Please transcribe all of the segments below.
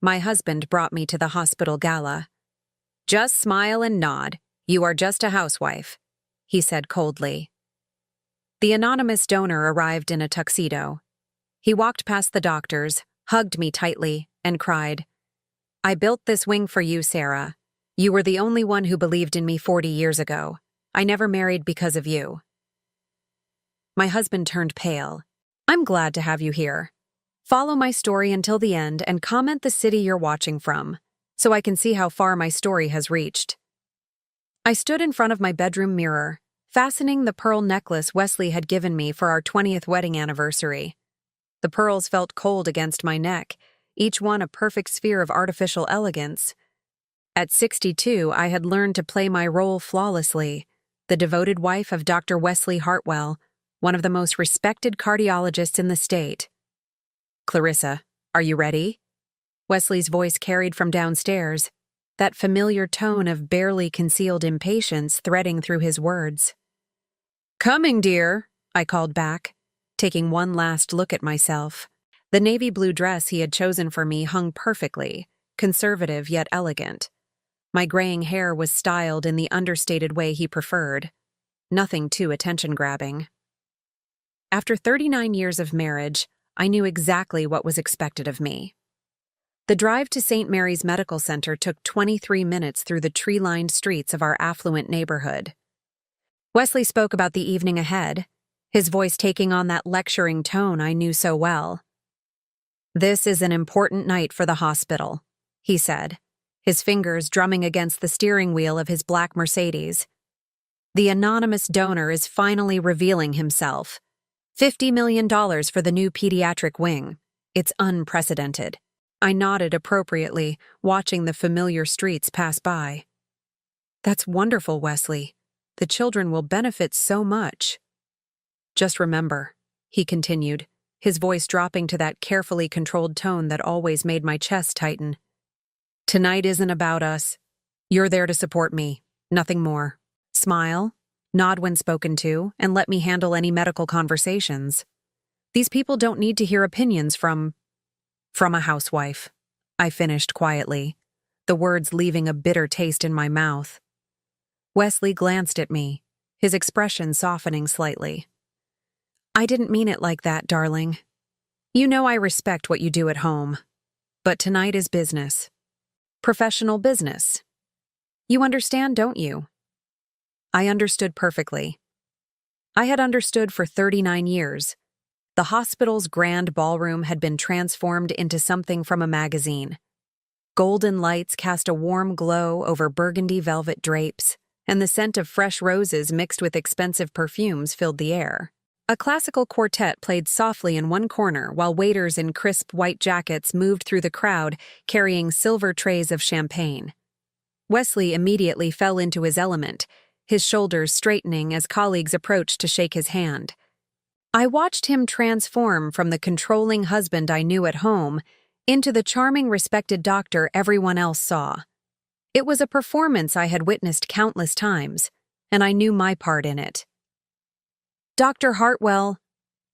My husband brought me to the hospital gala. "Just smile and nod. You are just a housewife," he said coldly. The anonymous donor arrived in a tuxedo. He walked past the doctors, hugged me tightly, and cried, "I built this wing for you, Sarah. You were the only one who believed in me 40 years ago. I never married because of you." My husband turned pale. "I'm glad to have you here. Follow my story until the end and comment the city you're watching from, so I can see how far my story has reached." I stood in front of my bedroom mirror, fastening the pearl necklace Wesley had given me for our 20th wedding anniversary. The pearls felt cold against my neck, each one a perfect sphere of artificial elegance. At 62, I had learned to play my role flawlessly, the devoted wife of Dr. Wesley Hartwell, one of the most respected cardiologists in the state. "Clarissa, are you ready?" Wesley's voice carried from downstairs, that familiar tone of barely concealed impatience threading through his words. "Coming, dear," I called back, taking one last look at myself. The navy blue dress he had chosen for me hung perfectly, conservative yet elegant. My graying hair was styled in the understated way he preferred, nothing too attention-grabbing. After 39 years of marriage, I knew exactly what was expected of me. The drive to St. Mary's Medical Center took 23 minutes through the tree-lined streets of our affluent neighborhood. Wesley spoke about the evening ahead, his voice taking on that lecturing tone I knew so well. "This is an important night for the hospital," he said, his fingers drumming against the steering wheel of his black Mercedes. "The anonymous donor is finally revealing himself. $50 million for the new pediatric wing. It's unprecedented." I nodded appropriately, watching the familiar streets pass by. "That's wonderful, Wesley. The children will benefit so much." "Just remember," he continued, his voice dropping to that carefully controlled tone that always made my chest tighten. "Tonight isn't about us. You're there to support me, nothing more. Smile, nod when spoken to, and let me handle any medical conversations. These people don't need to hear opinions from a housewife," I finished quietly, the words leaving a bitter taste in my mouth. Wesley glanced at me, his expression softening slightly. "I didn't mean it like that, darling. You know I respect what you do at home. But tonight is business. Professional business. You understand, don't you?" I understood perfectly. I had understood for 39 years. The hospital's grand ballroom had been transformed into something from a magazine. Golden lights cast a warm glow over burgundy velvet drapes, and the scent of fresh roses mixed with expensive perfumes filled the air. A classical quartet played softly in one corner while waiters in crisp white jackets moved through the crowd carrying silver trays of champagne. Wesley immediately fell into his element, his shoulders straightening as colleagues approached to shake his hand. I watched him transform from the controlling husband I knew at home into the charming, respected doctor everyone else saw. It was a performance I had witnessed countless times, and I knew my part in it. "Dr. Hartwell,"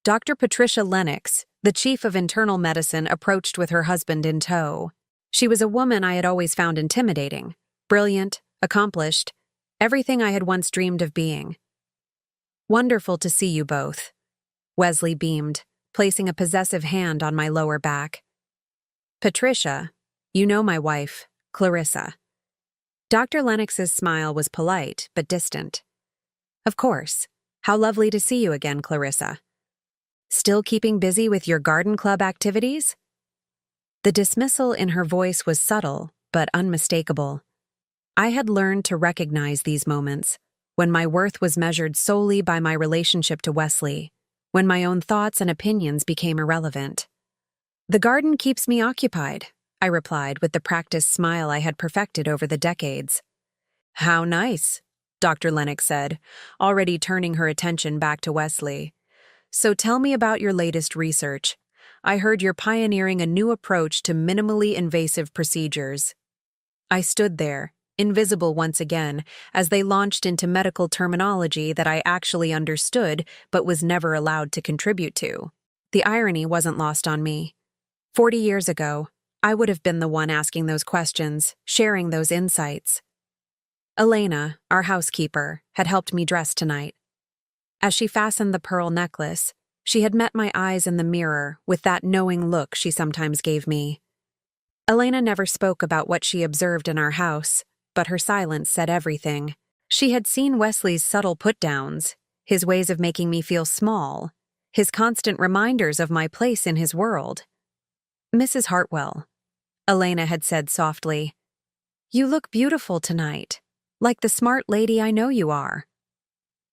Dr. Patricia Lennox, the chief of internal medicine, approached with her husband in tow. She was a woman I had always found intimidating, brilliant, accomplished, everything I had once dreamed of being. "Wonderful to see you both," Wesley beamed, placing a possessive hand on my lower back. "Patricia, you know my wife, Clarissa." Dr. Lennox's smile was polite but distant. "Of course. How lovely to see you again, Clarissa. Still keeping busy with your garden club activities?" The dismissal in her voice was subtle but unmistakable. I had learned to recognize these moments, when my worth was measured solely by my relationship to Wesley, when my own thoughts and opinions became irrelevant. "The garden keeps me occupied," I replied with the practiced smile I had perfected over the decades. "How nice," Dr. Lennox said, already turning her attention back to Wesley. "So tell me about your latest research. I heard you're pioneering a new approach to minimally invasive procedures." I stood there, invisible once again, as they launched into medical terminology that I actually understood but was never allowed to contribute to. The irony wasn't lost on me. 40 years ago, I would have been the one asking those questions, sharing those insights. Elena, our housekeeper, had helped me dress tonight. As she fastened the pearl necklace, she had met my eyes in the mirror with that knowing look she sometimes gave me. Elena never spoke about what she observed in our house, but her silence said everything. She had seen Wesley's subtle put-downs, his ways of making me feel small, his constant reminders of my place in his world. "Mrs. Hartwell," Elena had said softly, "you look beautiful tonight, like the smart lady I know you are."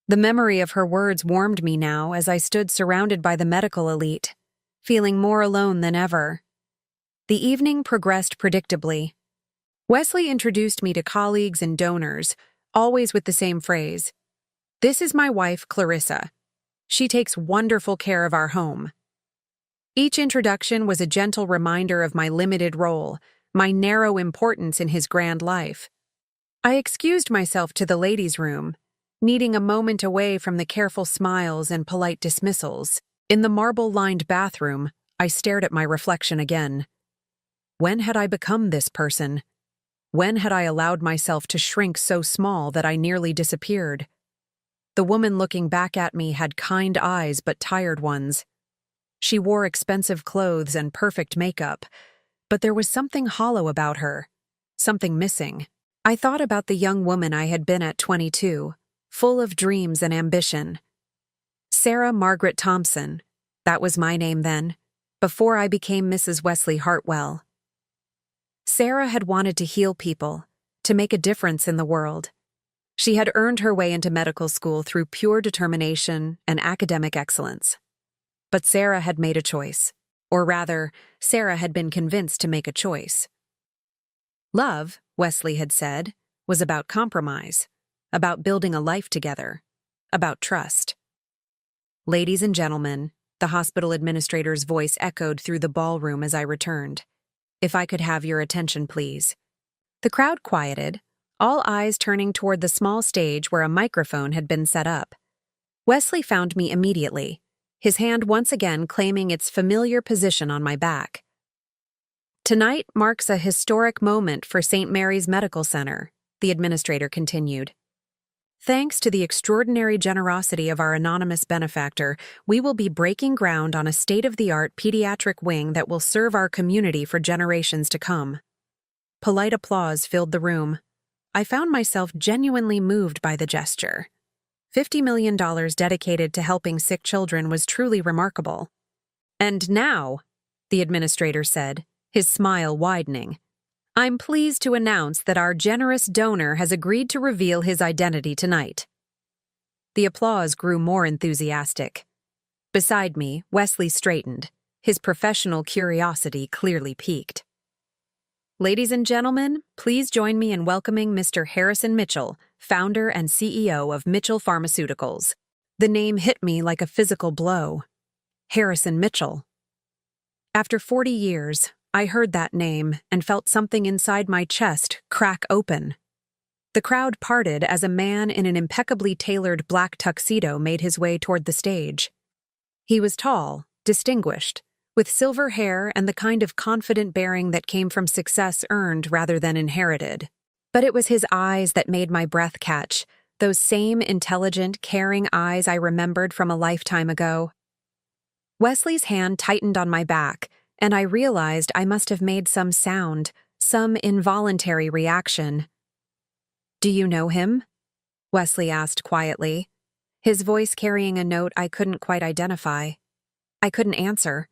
The memory of her words warmed me now as I stood surrounded by the medical elite, feeling more alone than ever. The evening progressed predictably. Wesley introduced me to colleagues and donors, always with the same phrase, "This is my wife, Clarissa. She takes wonderful care of our home." Each introduction was a gentle reminder of my limited role, my narrow importance in his grand life. I excused myself to the ladies' room, needing a moment away from the careful smiles and polite dismissals. In the marble-lined bathroom, I stared at my reflection again. When had I become this person? When had I allowed myself to shrink so small that I nearly disappeared? The woman looking back at me had kind eyes but tired ones. She wore expensive clothes and perfect makeup, but there was something hollow about her, something missing. I thought about the young woman I had been at 22, full of dreams and ambition. Sarah Margaret Thompson, that was my name then, before I became Mrs. Wesley Hartwell. Sarah had wanted to heal people, to make a difference in the world. She had earned her way into medical school through pure determination and academic excellence. But Sarah had made a choice, or rather, Sarah had been convinced to make a choice. Love, Wesley had said, was about compromise, about building a life together, about trust. "Ladies and gentlemen," the hospital administrator's voice echoed through the ballroom as I returned. "If I could have your attention, please." The crowd quieted, all eyes turning toward the small stage where a microphone had been set up. Wesley found me immediately, his hand once again claiming its familiar position on my back. "Tonight marks a historic moment for St. Mary's Medical Center," the administrator continued. "Thanks to the extraordinary generosity of our anonymous benefactor, we will be breaking ground on a state-of-the-art pediatric wing that will serve our community for generations to come." Polite applause filled the room. I found myself genuinely moved by the gesture. $50 million dedicated to helping sick children was truly remarkable. "And now," the administrator said, his smile widening, "I'm pleased to announce that our generous donor has agreed to reveal his identity tonight." The applause grew more enthusiastic. Beside me, Wesley straightened, his professional curiosity clearly piqued. "Ladies and gentlemen, please join me in welcoming Mr. Harrison Mitchell, founder and CEO of Mitchell Pharmaceuticals." The name hit me like a physical blow. Harrison Mitchell. After 40 years, I heard that name and felt something inside my chest crack open. The crowd parted as a man in an impeccably tailored black tuxedo made his way toward the stage. He was tall, distinguished, with silver hair and the kind of confident bearing that came from success earned rather than inherited. But it was his eyes that made my breath catch, those same intelligent, caring eyes I remembered from a lifetime ago. Wesley's hand tightened on my back, and I realized I must have made some sound, some involuntary reaction. "Do you know him?" Wesley asked quietly, his voice carrying a note I couldn't quite identify. I couldn't answer.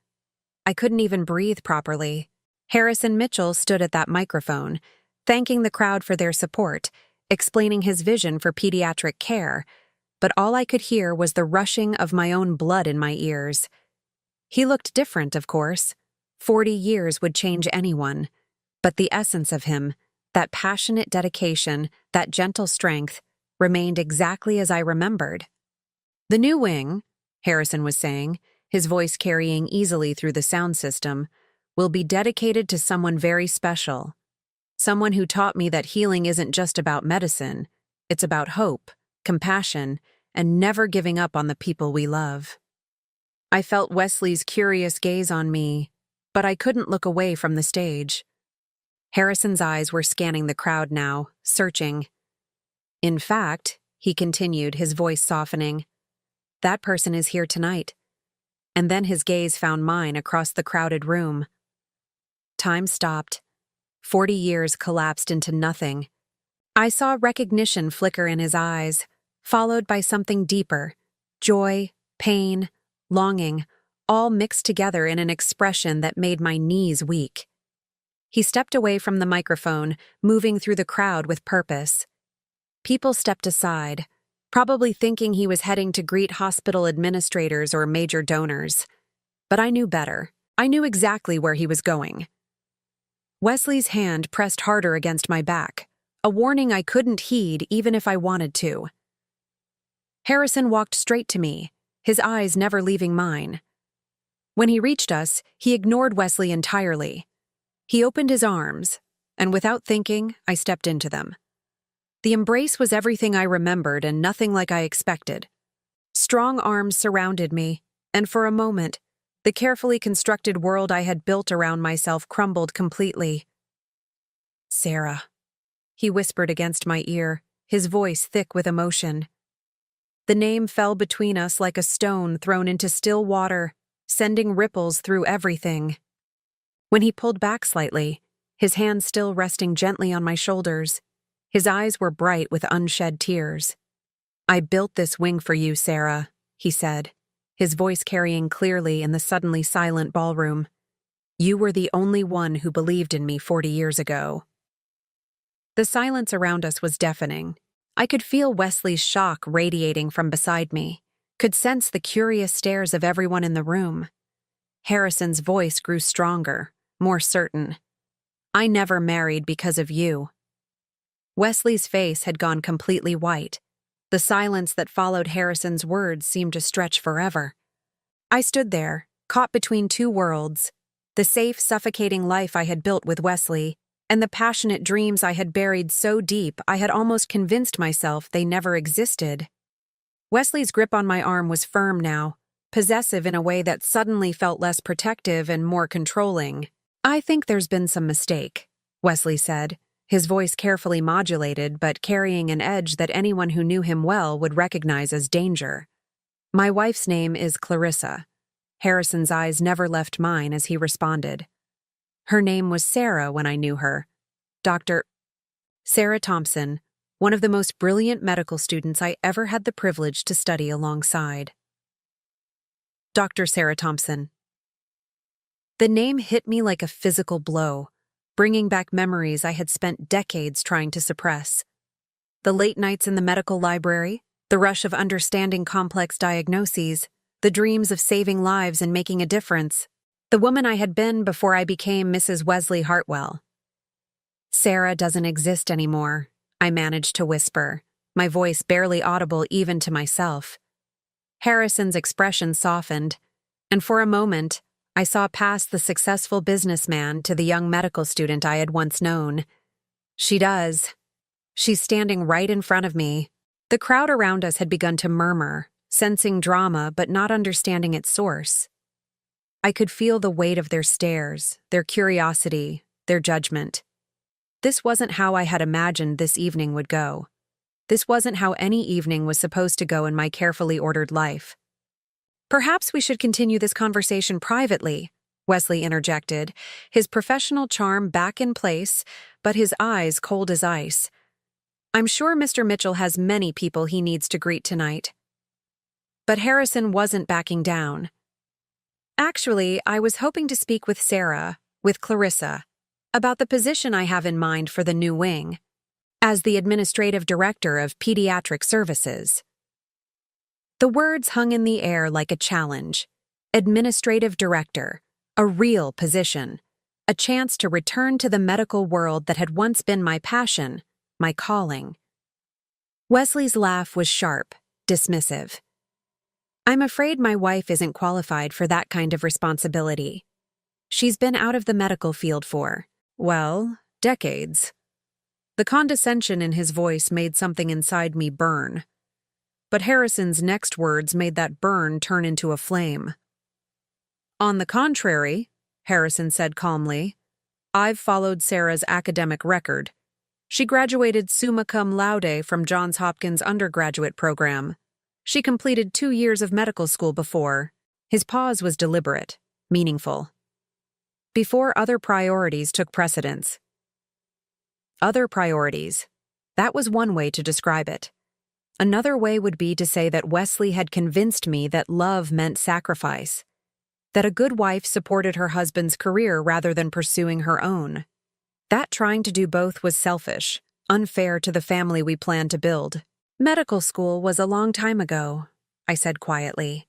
I couldn't even breathe properly. Harrison Mitchell stood at that microphone, thanking the crowd for their support, explaining his vision for pediatric care, but all I could hear was the rushing of my own blood in my ears. He looked different, of course. 40 years would change anyone, but the essence of him, that passionate dedication, that gentle strength, remained exactly as I remembered. "The new wing," Harrison was saying, his voice carrying easily through the sound system, "will be dedicated to someone very special. Someone who taught me that healing isn't just about medicine, it's about hope, compassion, and never giving up on the people we love." I felt Wesley's curious gaze on me, but I couldn't look away from the stage. Harrison's eyes were scanning the crowd now, searching. In fact, he continued, his voice softening, that person is here tonight. And then his gaze found mine across the crowded room. Time stopped. 40 years collapsed into nothing. I saw recognition flicker in his eyes, followed by something deeper, joy, pain, longing, all mixed together in an expression that made my knees weak. He stepped away from the microphone, moving through the crowd with purpose. People stepped aside, probably thinking he was heading to greet hospital administrators or major donors. But I knew better. I knew exactly where he was going. Wesley's hand pressed harder against my back, a warning I couldn't heed even if I wanted to. Harrison walked straight to me, his eyes never leaving mine. When he reached us, he ignored Wesley entirely. He opened his arms, and without thinking, I stepped into them. The embrace was everything I remembered and nothing like I expected. Strong arms surrounded me, and for a moment, the carefully constructed world I had built around myself crumbled completely. "Sarah," he whispered against my ear, his voice thick with emotion. The name fell between us like a stone thrown into still water, sending ripples through everything. When he pulled back slightly, his hand still resting gently on my shoulders, his eyes were bright with unshed tears. "I built this wing for you, Sarah," he said, his voice carrying clearly in the suddenly silent ballroom. "You were the only one who believed in me 40 years ago." The silence around us was deafening. I could feel Wesley's shock radiating from beside me, could sense the curious stares of everyone in the room. Harrison's voice grew stronger, more certain. "I never married because of you." Wesley's face had gone completely white. The silence that followed Harrison's words seemed to stretch forever. I stood there, caught between two worlds, the safe, suffocating life I had built with Wesley, and the passionate dreams I had buried so deep I had almost convinced myself they never existed. Wesley's grip on my arm was firm now, possessive in a way that suddenly felt less protective and more controlling. "I think there's been some mistake," Wesley said, his voice carefully modulated but carrying an edge that anyone who knew him well would recognize as danger. "My wife's name is Clarissa." Harrison's eyes never left mine as he responded. "Her name was Sarah when I knew her. Dr. Sarah Thompson, one of the most brilliant medical students I ever had the privilege to study alongside." Dr. Sarah Thompson. The name hit me like a physical blow, bringing back memories I had spent decades trying to suppress. The late nights in the medical library, the rush of understanding complex diagnoses, the dreams of saving lives and making a difference. The woman I had been before I became Mrs. Wesley Hartwell. "Sarah doesn't exist anymore," I managed to whisper, my voice barely audible even to myself. Harrison's expression softened, and for a moment, I saw past the successful businessman to the young medical student I had once known. "She does. She's standing right in front of me." The crowd around us had begun to murmur, sensing drama but not understanding its source. I could feel the weight of their stares, their curiosity, their judgment. This wasn't how I had imagined this evening would go. This wasn't how any evening was supposed to go in my carefully ordered life. "Perhaps we should continue this conversation privately," Wesley interjected, his professional charm back in place, but his eyes cold as ice. "I'm sure Mr. Mitchell has many people he needs to greet tonight." But Harrison wasn't backing down. "Actually, I was hoping to speak with Sarah, with Clarissa, about the position I have in mind for the new wing, as the administrative director of pediatric services." The words hung in the air like a challenge. Administrative director, a real position, a chance to return to the medical world that had once been my passion, my calling. Wesley's laugh was sharp, dismissive. "I'm afraid my wife isn't qualified for that kind of responsibility. She's been out of the medical field for, well, decades." The condescension in his voice made something inside me burn. But Harrison's next words made that burn turn into a flame. "On the contrary," Harrison said calmly. "I've followed Sarah's academic record. She graduated summa cum laude from Johns Hopkins undergraduate program. She completed 2 years of medical school before." His pause was deliberate, meaningful. "Before other priorities took precedence." Other priorities. That was one way to describe it. Another way would be to say that Wesley had convinced me that love meant sacrifice, that a good wife supported her husband's career rather than pursuing her own. That trying to do both was selfish, unfair to the family we planned to build. "Medical school was a long time ago," I said quietly,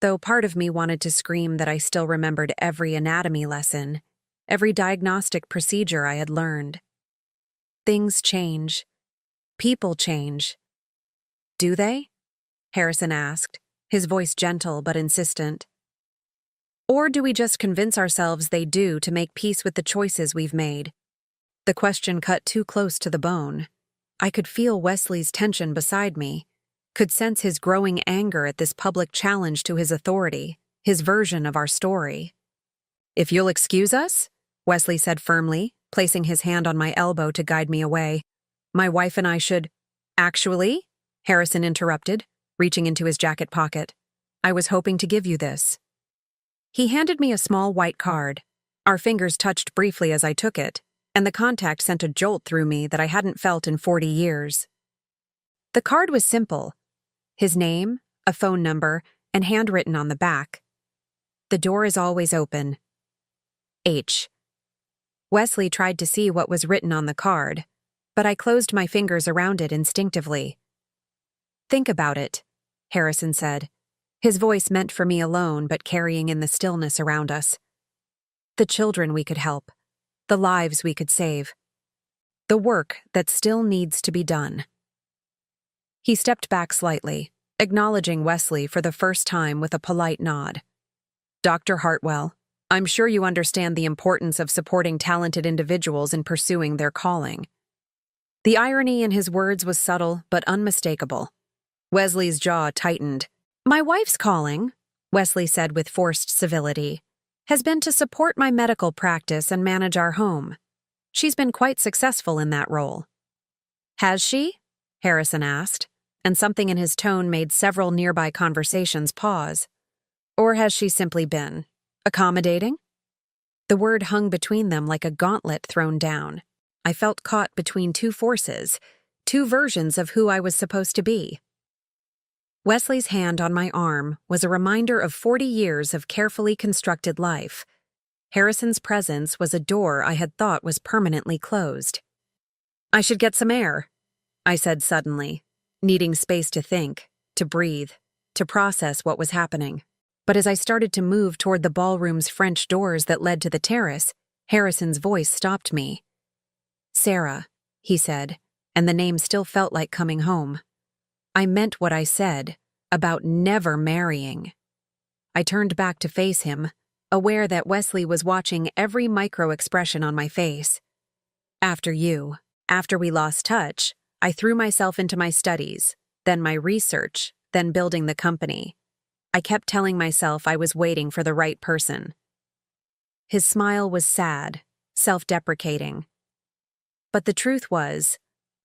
though part of me wanted to scream that I still remembered every anatomy lesson, every diagnostic procedure I had learned. Things change. People change. "Do they?" Harrison asked, his voice gentle but insistent. "Or do we just convince ourselves they do to make peace with the choices we've made?" The question cut too close to the bone. I could feel Wesley's tension beside me, could sense his growing anger at this public challenge to his authority, his version of our story. "If you'll excuse us," Wesley said firmly, placing his hand on my elbow to guide me away. "My wife and I should—" "Actually," Harrison interrupted, reaching into his jacket pocket, "I was hoping to give you this." He handed me a small white card. Our fingers touched briefly as I took it, and the contact sent a jolt through me that I hadn't felt in 40 years. The card was simple. His name, a phone number, and handwritten on the back. "The door is always open. H." Wesley tried to see what was written on the card, but I closed my fingers around it instinctively. "Think about it," Harrison said, his voice meant for me alone but carrying in the stillness around us. "The children we could help, the lives we could save, the work that still needs to be done." He stepped back slightly, acknowledging Wesley for the first time with a polite nod. "Dr. Hartwell, I'm sure you understand the importance of supporting talented individuals in pursuing their calling." The irony in his words was subtle but unmistakable. Wesley's jaw tightened. "My wife's calling," Wesley said with forced civility, "has been to support my medical practice and manage our home. She's been quite successful in that role." "Has she?" Harrison asked, and something in his tone made several nearby conversations pause. "Or has she simply been accommodating?" The word hung between them like a gauntlet thrown down. I felt caught between two forces, two versions of who I was supposed to be. Wesley's hand on my arm was a reminder of 40 years of carefully constructed life. Harrison's presence was a door I had thought was permanently closed. "I should get some air," I said suddenly, needing space to think, to breathe, to process what was happening. But as I started to move toward the ballroom's French doors that led to the terrace, Harrison's voice stopped me. "Sarah," he said, and the name still felt like coming home. I meant what I said, about never marrying. I turned back to face him, aware that Wesley was watching every micro-expression on my face. After we lost touch, I threw myself into my studies, then my research, then building the company. I kept telling myself I was waiting for the right person." His smile was sad, self-deprecating. "But the truth was,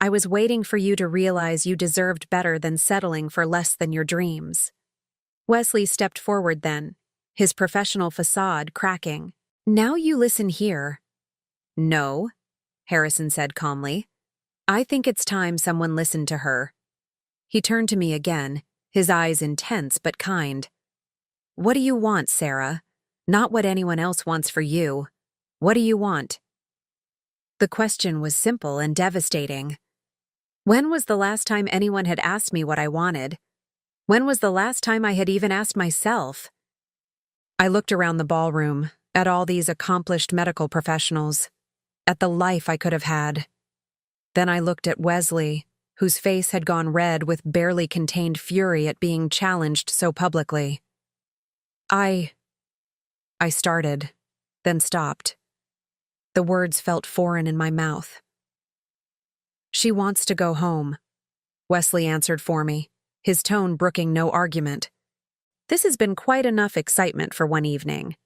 I was waiting for you to realize you deserved better than settling for less than your dreams." Wesley stepped forward then, his professional facade cracking. "Now you listen here." "No," Harrison said calmly. "I think it's time someone listened to her." He turned to me again, his eyes intense but kind. "What do you want, Sarah? Not what anyone else wants for you. What do you want?" The question was simple and devastating. When was the last time anyone had asked me what I wanted? When was the last time I had even asked myself? I looked around the ballroom, at all these accomplished medical professionals, at the life I could have had. Then I looked at Wesley, whose face had gone red with barely contained fury at being challenged so publicly. I started, then stopped. The words felt foreign in my mouth. "She wants to go home," Wesley answered for me, his tone brooking no argument. "This has been quite enough excitement for one evening."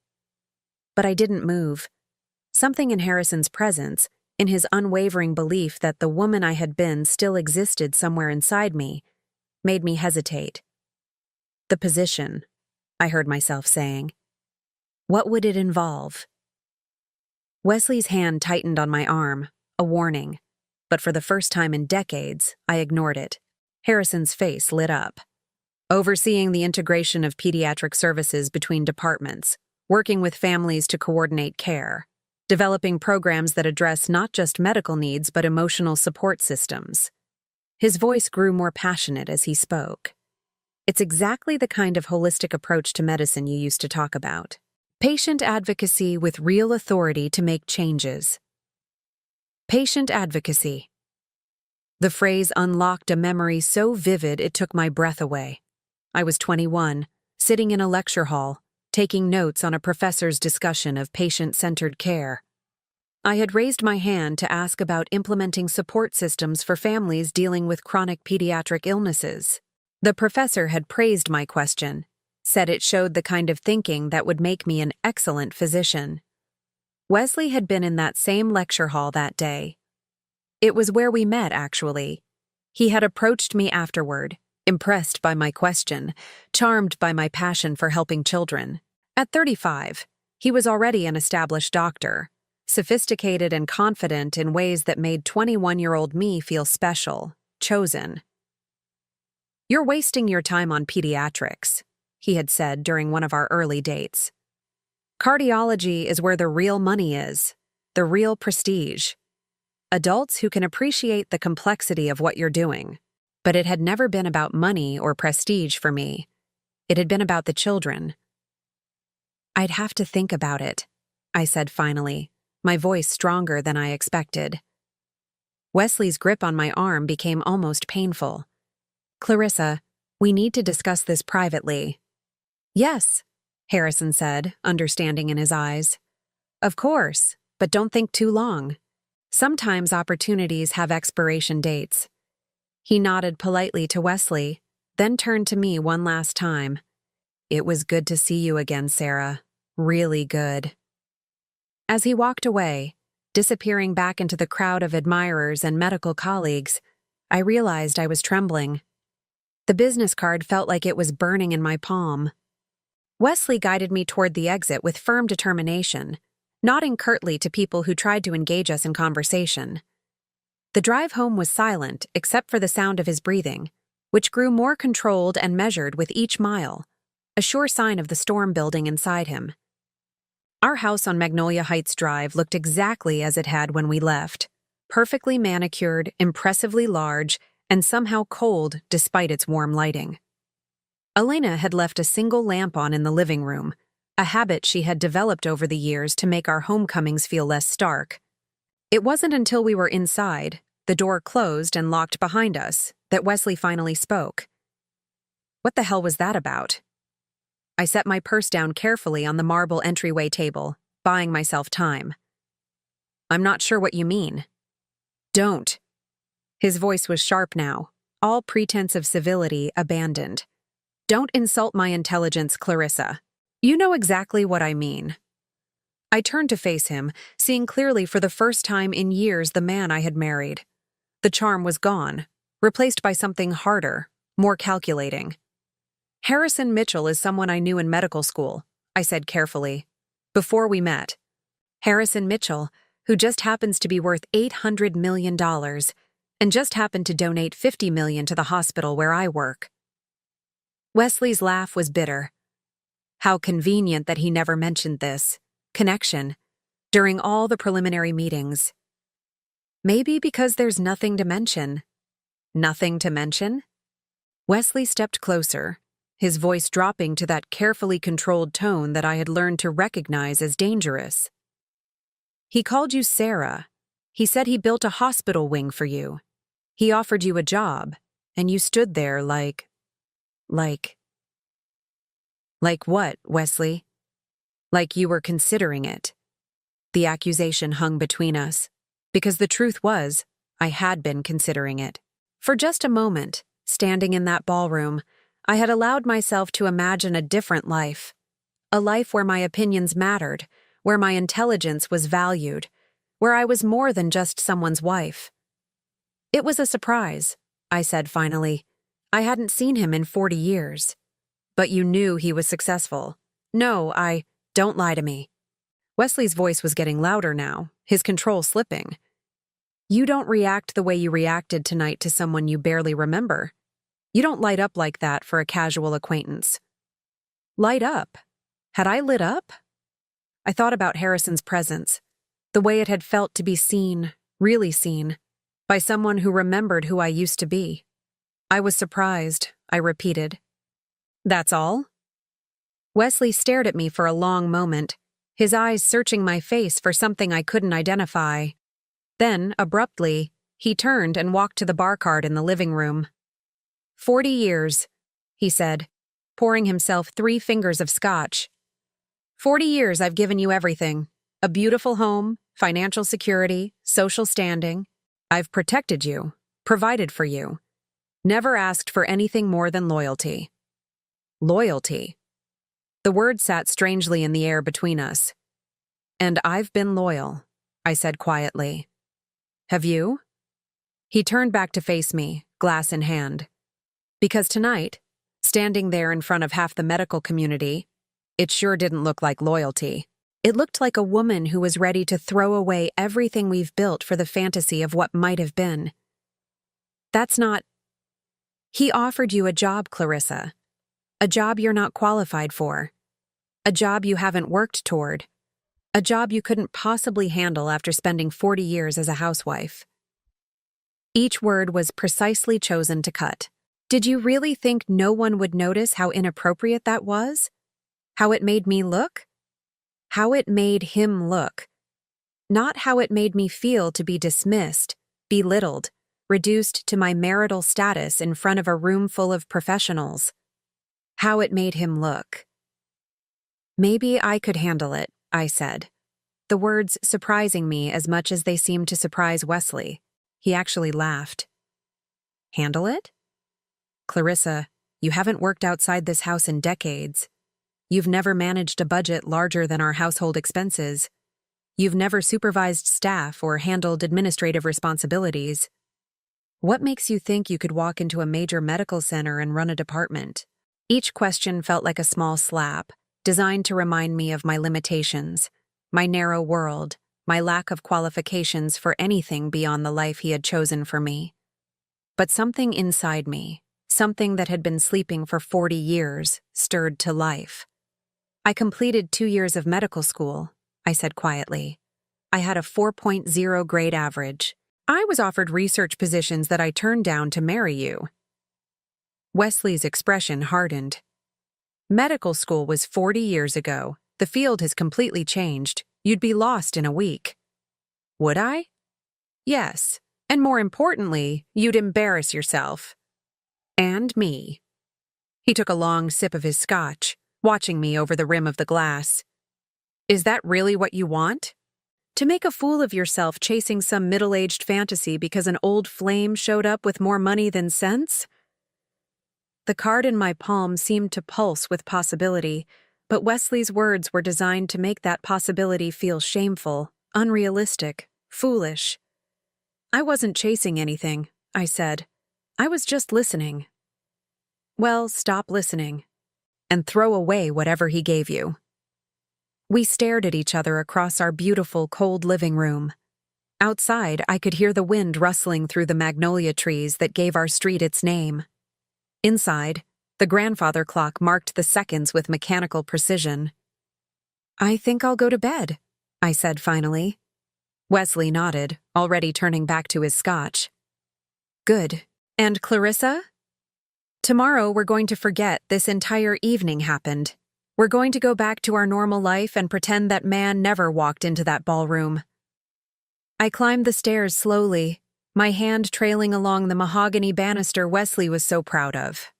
but I didn't move. Something in Harrison's presence, in his unwavering belief that the woman I had been still existed somewhere inside me, made me hesitate. The position, I heard myself saying. What would it involve? Wesley's hand tightened on my arm, a warning, but for the first time in decades, I ignored it. Harrison's face lit up. Overseeing the integration of pediatric services between departments, working with families to coordinate care, developing programs that address not just medical needs but emotional support systems. His voice grew more passionate as he spoke. It's exactly the kind of holistic approach to medicine you used to talk about. Patient advocacy with real authority to make changes. Patient advocacy. The phrase unlocked a memory so vivid it took my breath away. I was 21, sitting in a lecture hall, taking notes on a professor's discussion of patient-centered care. I had raised my hand to ask about implementing support systems for families dealing with chronic pediatric illnesses. The professor had praised my question, said it showed the kind of thinking that would make me an excellent physician. Wesley had been in that same lecture hall that day. It was where we met, actually. He had approached me afterward, impressed by my question, charmed by my passion for helping children. At 35, he was already an established doctor, sophisticated and confident in ways that made 21-year-old me feel special, chosen. "You're wasting your time on pediatrics," he had said during one of our early dates. "Cardiology is where the real money is, the real prestige. Adults who can appreciate the complexity of what you're doing." But it had never been about money or prestige for me. It had been about the children. "I'd have to think about it," I said finally, my voice stronger than I expected. Wesley's grip on my arm became almost painful. "Clarissa, we need to discuss this privately." "Yes," Harrison said, understanding in his eyes. "Of course, but don't think too long. Sometimes opportunities have expiration dates." He nodded politely to Wesley, then turned to me one last time. "It was good to see you again, Sarah. Really good." As he walked away, disappearing back into the crowd of admirers and medical colleagues, I realized I was trembling. The business card felt like it was burning in my palm. Wesley guided me toward the exit with firm determination, nodding curtly to people who tried to engage us in conversation. The drive home was silent except for the sound of his breathing, which grew more controlled and measured with each mile, a sure sign of the storm building inside him. Our house on Magnolia Heights Drive looked exactly as it had when we left, perfectly manicured, impressively large, and somehow cold despite its warm lighting. Elena had left a single lamp on in the living room, a habit she had developed over the years to make our homecomings feel less stark. It wasn't until we were inside, the door closed and locked behind us, that Wesley finally spoke. "What the hell was that about?" I set my purse down carefully on the marble entryway table, buying myself time. "I'm not sure what you mean." "Don't." His voice was sharp now, all pretense of civility abandoned. "Don't insult my intelligence, Clarissa. You know exactly what I mean." I turned to face him, seeing clearly for the first time in years the man I had married. The charm was gone, replaced by something harder, more calculating. "Harrison Mitchell is someone I knew in medical school," I said carefully, "before we met. Harrison Mitchell, who just happens to be worth $800 million and just happened to donate $50 million to the hospital where I work." Wesley's laugh was bitter. How convenient that he never mentioned this connection during all the preliminary meetings. Maybe because there's nothing to mention. Nothing to mention? Wesley stepped closer, his voice dropping to that carefully controlled tone that I had learned to recognize as dangerous. "He called you Sarah. He said he built a hospital wing for you. He offered you a job, and you stood there like what, Wesley? Like you were considering it." The accusation hung between us, because the truth was, I had been considering it. For just a moment, standing in that ballroom, I had allowed myself to imagine a different life. A life where my opinions mattered, where my intelligence was valued, where I was more than just someone's wife. It was a surprise, I said finally. I hadn't seen him in 40 years. But you knew he was successful. No, don't lie to me. Wesley's voice was getting louder now, his control slipping. You don't react the way you reacted tonight to someone you barely remember. You don't light up like that for a casual acquaintance. Light up? Had I lit up? I thought about Harrison's presence, the way it had felt to be seen, really seen, by someone who remembered who I used to be. I was surprised, I repeated. That's all? Wesley stared at me for a long moment, his eyes searching my face for something I couldn't identify. Then, abruptly, he turned and walked to the bar cart in the living room. 40 years, he said, pouring himself 3 fingers of scotch. 40 years I've given you everything. A beautiful home, financial security, social standing. I've protected you, provided for you. Never asked for anything more than loyalty. Loyalty. The word sat strangely in the air between us. And I've been loyal, I said quietly. Have you? He turned back to face me, glass in hand. Because tonight, standing there in front of half the medical community, it sure didn't look like loyalty. It looked like a woman who was ready to throw away everything we've built for the fantasy of what might have been. That's not... He offered you a job, Clarissa. A job you're not qualified for. A job you haven't worked toward. A job you couldn't possibly handle after spending 40 years as a housewife. Each word was precisely chosen to cut. Did you really think no one would notice how inappropriate that was? How it made me look? How it made him look. Not how it made me feel to be dismissed, belittled, reduced to my marital status in front of a room full of professionals. How it made him look. Maybe I could handle it, I said. The words surprising me as much as they seemed to surprise Wesley. He actually laughed. Handle it? Clarissa, you haven't worked outside this house in decades. You've never managed a budget larger than our household expenses. You've never supervised staff or handled administrative responsibilities. What makes you think you could walk into a major medical center and run a department? Each question felt like a small slap, designed to remind me of my limitations, my narrow world, my lack of qualifications for anything beyond the life he had chosen for me. But something inside me, something that had been sleeping for 40 years, stirred to life. I completed 2 years of medical school, I said quietly. I had a 4.0 grade average. I was offered research positions that I turned down to marry you. Wesley's expression hardened. Medical school was 40 years ago. The field has completely changed. You'd be lost in a week. Would I? Yes. And more importantly, you'd embarrass yourself. And me. He took a long sip of his scotch, watching me over the rim of the glass. Is that really what you want? To make a fool of yourself chasing some middle-aged fantasy because an old flame showed up with more money than sense? The card in my palm seemed to pulse with possibility, but Wesley's words were designed to make that possibility feel shameful, unrealistic, foolish. I wasn't chasing anything, I said. I was just listening. Well, stop listening. And throw away whatever he gave you. We stared at each other across our beautiful, cold living room. Outside, I could hear the wind rustling through the magnolia trees that gave our street its name. Inside, the grandfather clock marked the seconds with mechanical precision. I think I'll go to bed, I said finally. Wesley nodded, already turning back to his scotch. Good. And Clarissa? Tomorrow we're going to forget this entire evening happened. We're going to go back to our normal life and pretend that man never walked into that ballroom. I climbed the stairs slowly, my hand trailing along the mahogany banister Wesley was so proud of.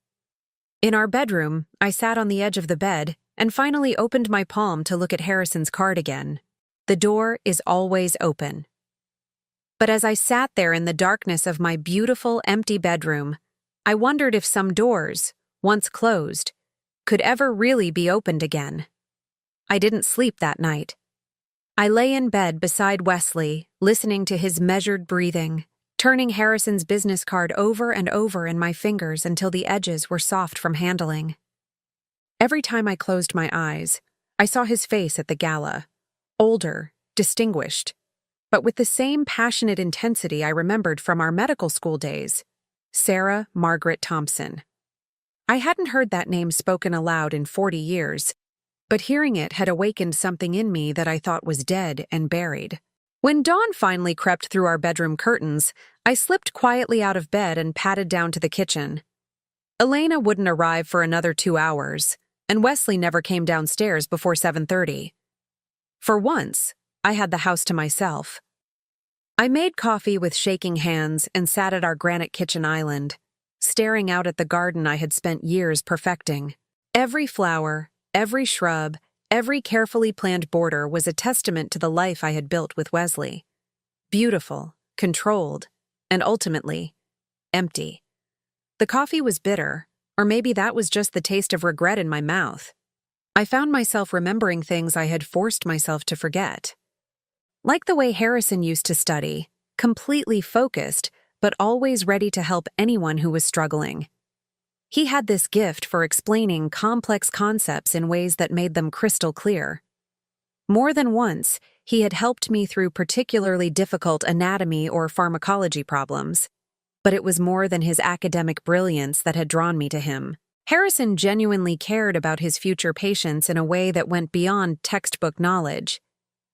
In our bedroom, I sat on the edge of the bed and finally opened my palm to look at Harrison's card again. The door is always open. But as I sat there in the darkness of my beautiful, empty bedroom, I wondered if some doors, once closed, could ever really be opened again. I didn't sleep that night. I lay in bed beside Wesley, listening to his measured breathing, turning Harrison's business card over and over in my fingers until the edges were soft from handling. Every time I closed my eyes, I saw his face at the gala. Older, distinguished, but with the same passionate intensity I remembered from our medical school days. Sarah Margaret Thompson. I hadn't heard that name spoken aloud in 40 years, but hearing it had awakened something in me that I thought was dead and buried. When dawn finally crept through our bedroom curtains, I slipped quietly out of bed and padded down to the kitchen. Elena wouldn't arrive for another 2 hours, and Wesley never came downstairs before 7:30. For once, I had the house to myself. I made coffee with shaking hands and sat at our granite kitchen island, staring out at the garden I had spent years perfecting. Every flower, every shrub, every carefully planned border was a testament to the life I had built with Wesley. Beautiful, controlled, and ultimately, empty. The coffee was bitter, or maybe that was just the taste of regret in my mouth. I found myself remembering things I had forced myself to forget. Like the way Harrison used to study, completely focused, but always ready to help anyone who was struggling. He had this gift for explaining complex concepts in ways that made them crystal clear. More than once, he had helped me through particularly difficult anatomy or pharmacology problems, but it was more than his academic brilliance that had drawn me to him. Harrison genuinely cared about his future patients in a way that went beyond textbook knowledge.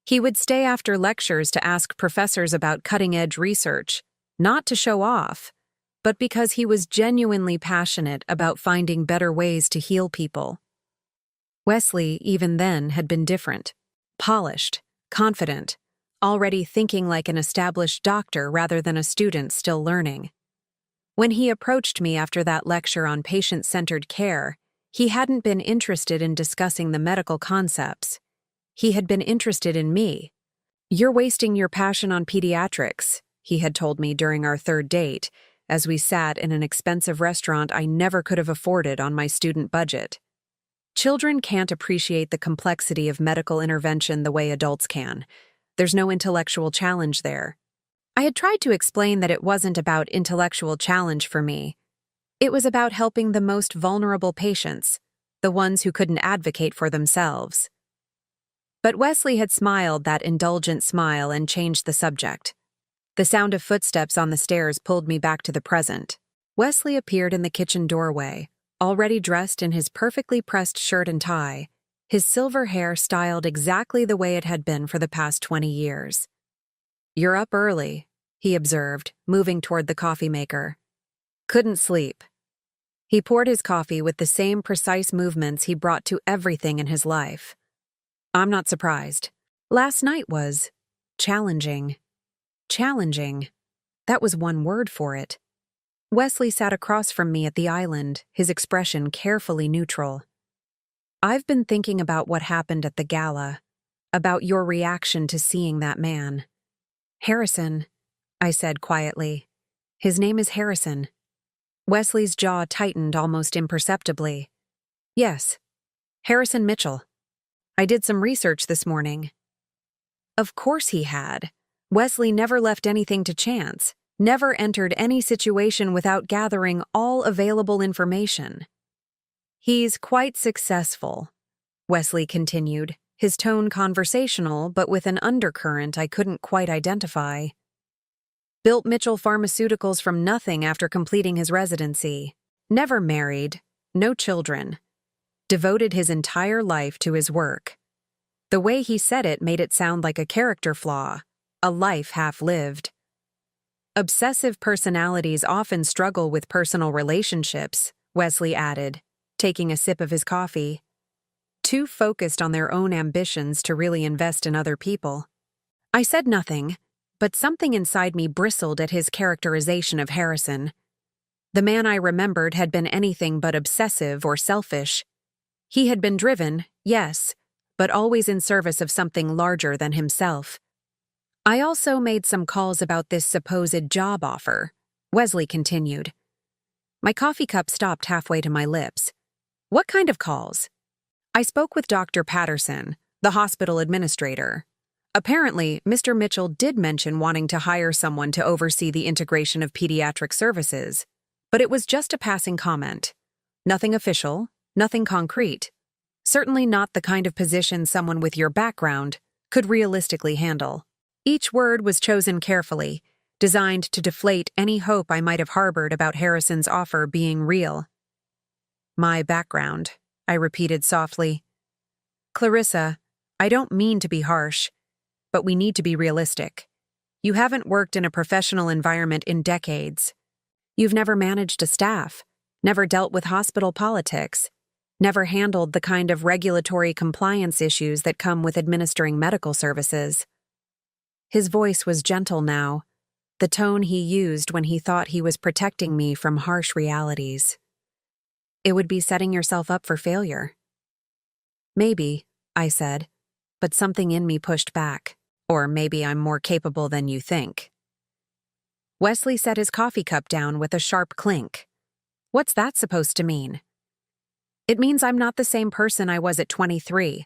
He would stay after lectures to ask professors about cutting-edge research, not to show off, but because he was genuinely passionate about finding better ways to heal people. Wesley, even then, had been different. Polished, confident, already thinking like an established doctor rather than a student still learning. When he approached me after that lecture on patient-centered care, he hadn't been interested in discussing the medical concepts. He had been interested in me. "You're wasting your passion on pediatrics," he had told me during our third date, as we sat in an expensive restaurant I never could have afforded on my student budget. Children can't appreciate the complexity of medical intervention the way adults can. There's no intellectual challenge there. I had tried to explain that it wasn't about intellectual challenge for me. It was about helping the most vulnerable patients, the ones who couldn't advocate for themselves. But Wesley had smiled that indulgent smile and changed the subject. The sound of footsteps on the stairs pulled me back to the present. Wesley appeared in the kitchen doorway, already dressed in his perfectly pressed shirt and tie, his silver hair styled exactly the way it had been for the past 20 years. "You're up early," he observed, moving toward the coffee maker. "Couldn't sleep." He poured his coffee with the same precise movements he brought to everything in his life. "I'm not surprised. Last night was challenging." Challenging. That was one word for it. Wesley sat across from me at the island, his expression carefully neutral. "I've been thinking about what happened at the gala, about your reaction to seeing that man." "Harrison," I said quietly. "His name is Harrison." Wesley's jaw tightened almost imperceptibly. "Yes, Harrison Mitchell. I did some research this morning." Of course he had. Wesley never left anything to chance, never entered any situation without gathering all available information. "He's quite successful," Wesley continued, his tone conversational but with an undercurrent I couldn't quite identify. "Built Mitchell Pharmaceuticals from nothing after completing his residency. Never married, no children. Devoted his entire life to his work." The way he said it made it sound like a character flaw, a life half-lived. "Obsessive personalities often struggle with personal relationships," Wesley added, taking a sip of his coffee. "Too focused on their own ambitions to really invest in other people." I said nothing, but something inside me bristled at his characterization of Harrison. The man I remembered had been anything but obsessive or selfish. He had been driven, yes, but always in service of something larger than himself. "I also made some calls about this supposed job offer," Wesley continued. My coffee cup stopped halfway to my lips. "What kind of calls?" "I spoke with Dr. Patterson, the hospital administrator. Apparently, Mr. Mitchell did mention wanting to hire someone to oversee the integration of pediatric services, but it was just a passing comment. Nothing official, nothing concrete. Certainly not the kind of position someone with your background could realistically handle. Each word was chosen carefully, designed to deflate any hope I might have harbored about Harrison's offer being real. My background, I repeated softly. Clarissa, I don't mean to be harsh, but we need to be realistic. You haven't worked in a professional environment in decades. You've never managed a staff, never dealt with hospital politics, never handled the kind of regulatory compliance issues that come with administering medical services. His voice was gentle now, the tone he used when he thought he was protecting me from harsh realities. It would be setting yourself up for failure. Maybe, I said, but something in me pushed back. Or maybe I'm more capable than you think. Wesley set his coffee cup down with a sharp clink. What's that supposed to mean? It means I'm not the same person I was at 23.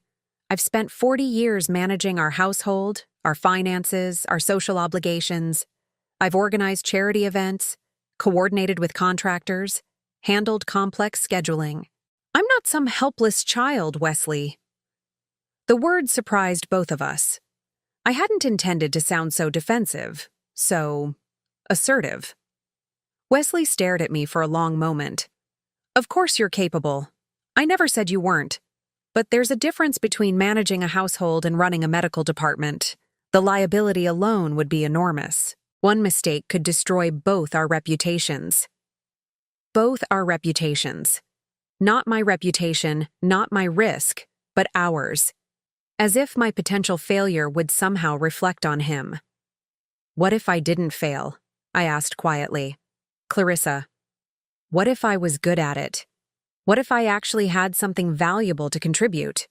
I've spent 40 years managing our household, our finances, our social obligations. I've organized charity events, coordinated with contractors, handled complex scheduling. I'm not some helpless child, Wesley. The word surprised both of us. I hadn't intended to sound so defensive, so assertive. Wesley stared at me for a long moment. Of course you're capable. I never said you weren't. But there's a difference between managing a household and running a medical department. The liability alone would be enormous. One mistake could destroy both our reputations. Both our reputations. Not my reputation, not my risk, but ours. As if my potential failure would somehow reflect on him. What if I didn't fail? I asked quietly. Clarissa, what if I was good at it? What if I actually had something valuable to contribute?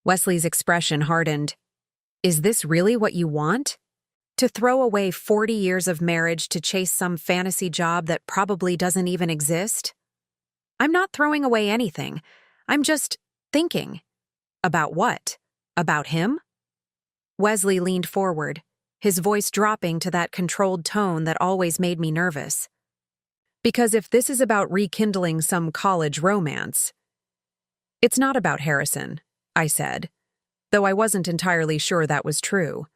Wesley's expression hardened. Is this really what you want? To throw away 40 years of marriage to chase some fantasy job that probably doesn't even exist? I'm not throwing away anything. I'm just thinking. About what? About him? Wesley leaned forward, his voice dropping to that controlled tone that always made me nervous. Because if this is about rekindling some college romance, it's not about Harrison, I said, though I wasn't entirely sure that was true.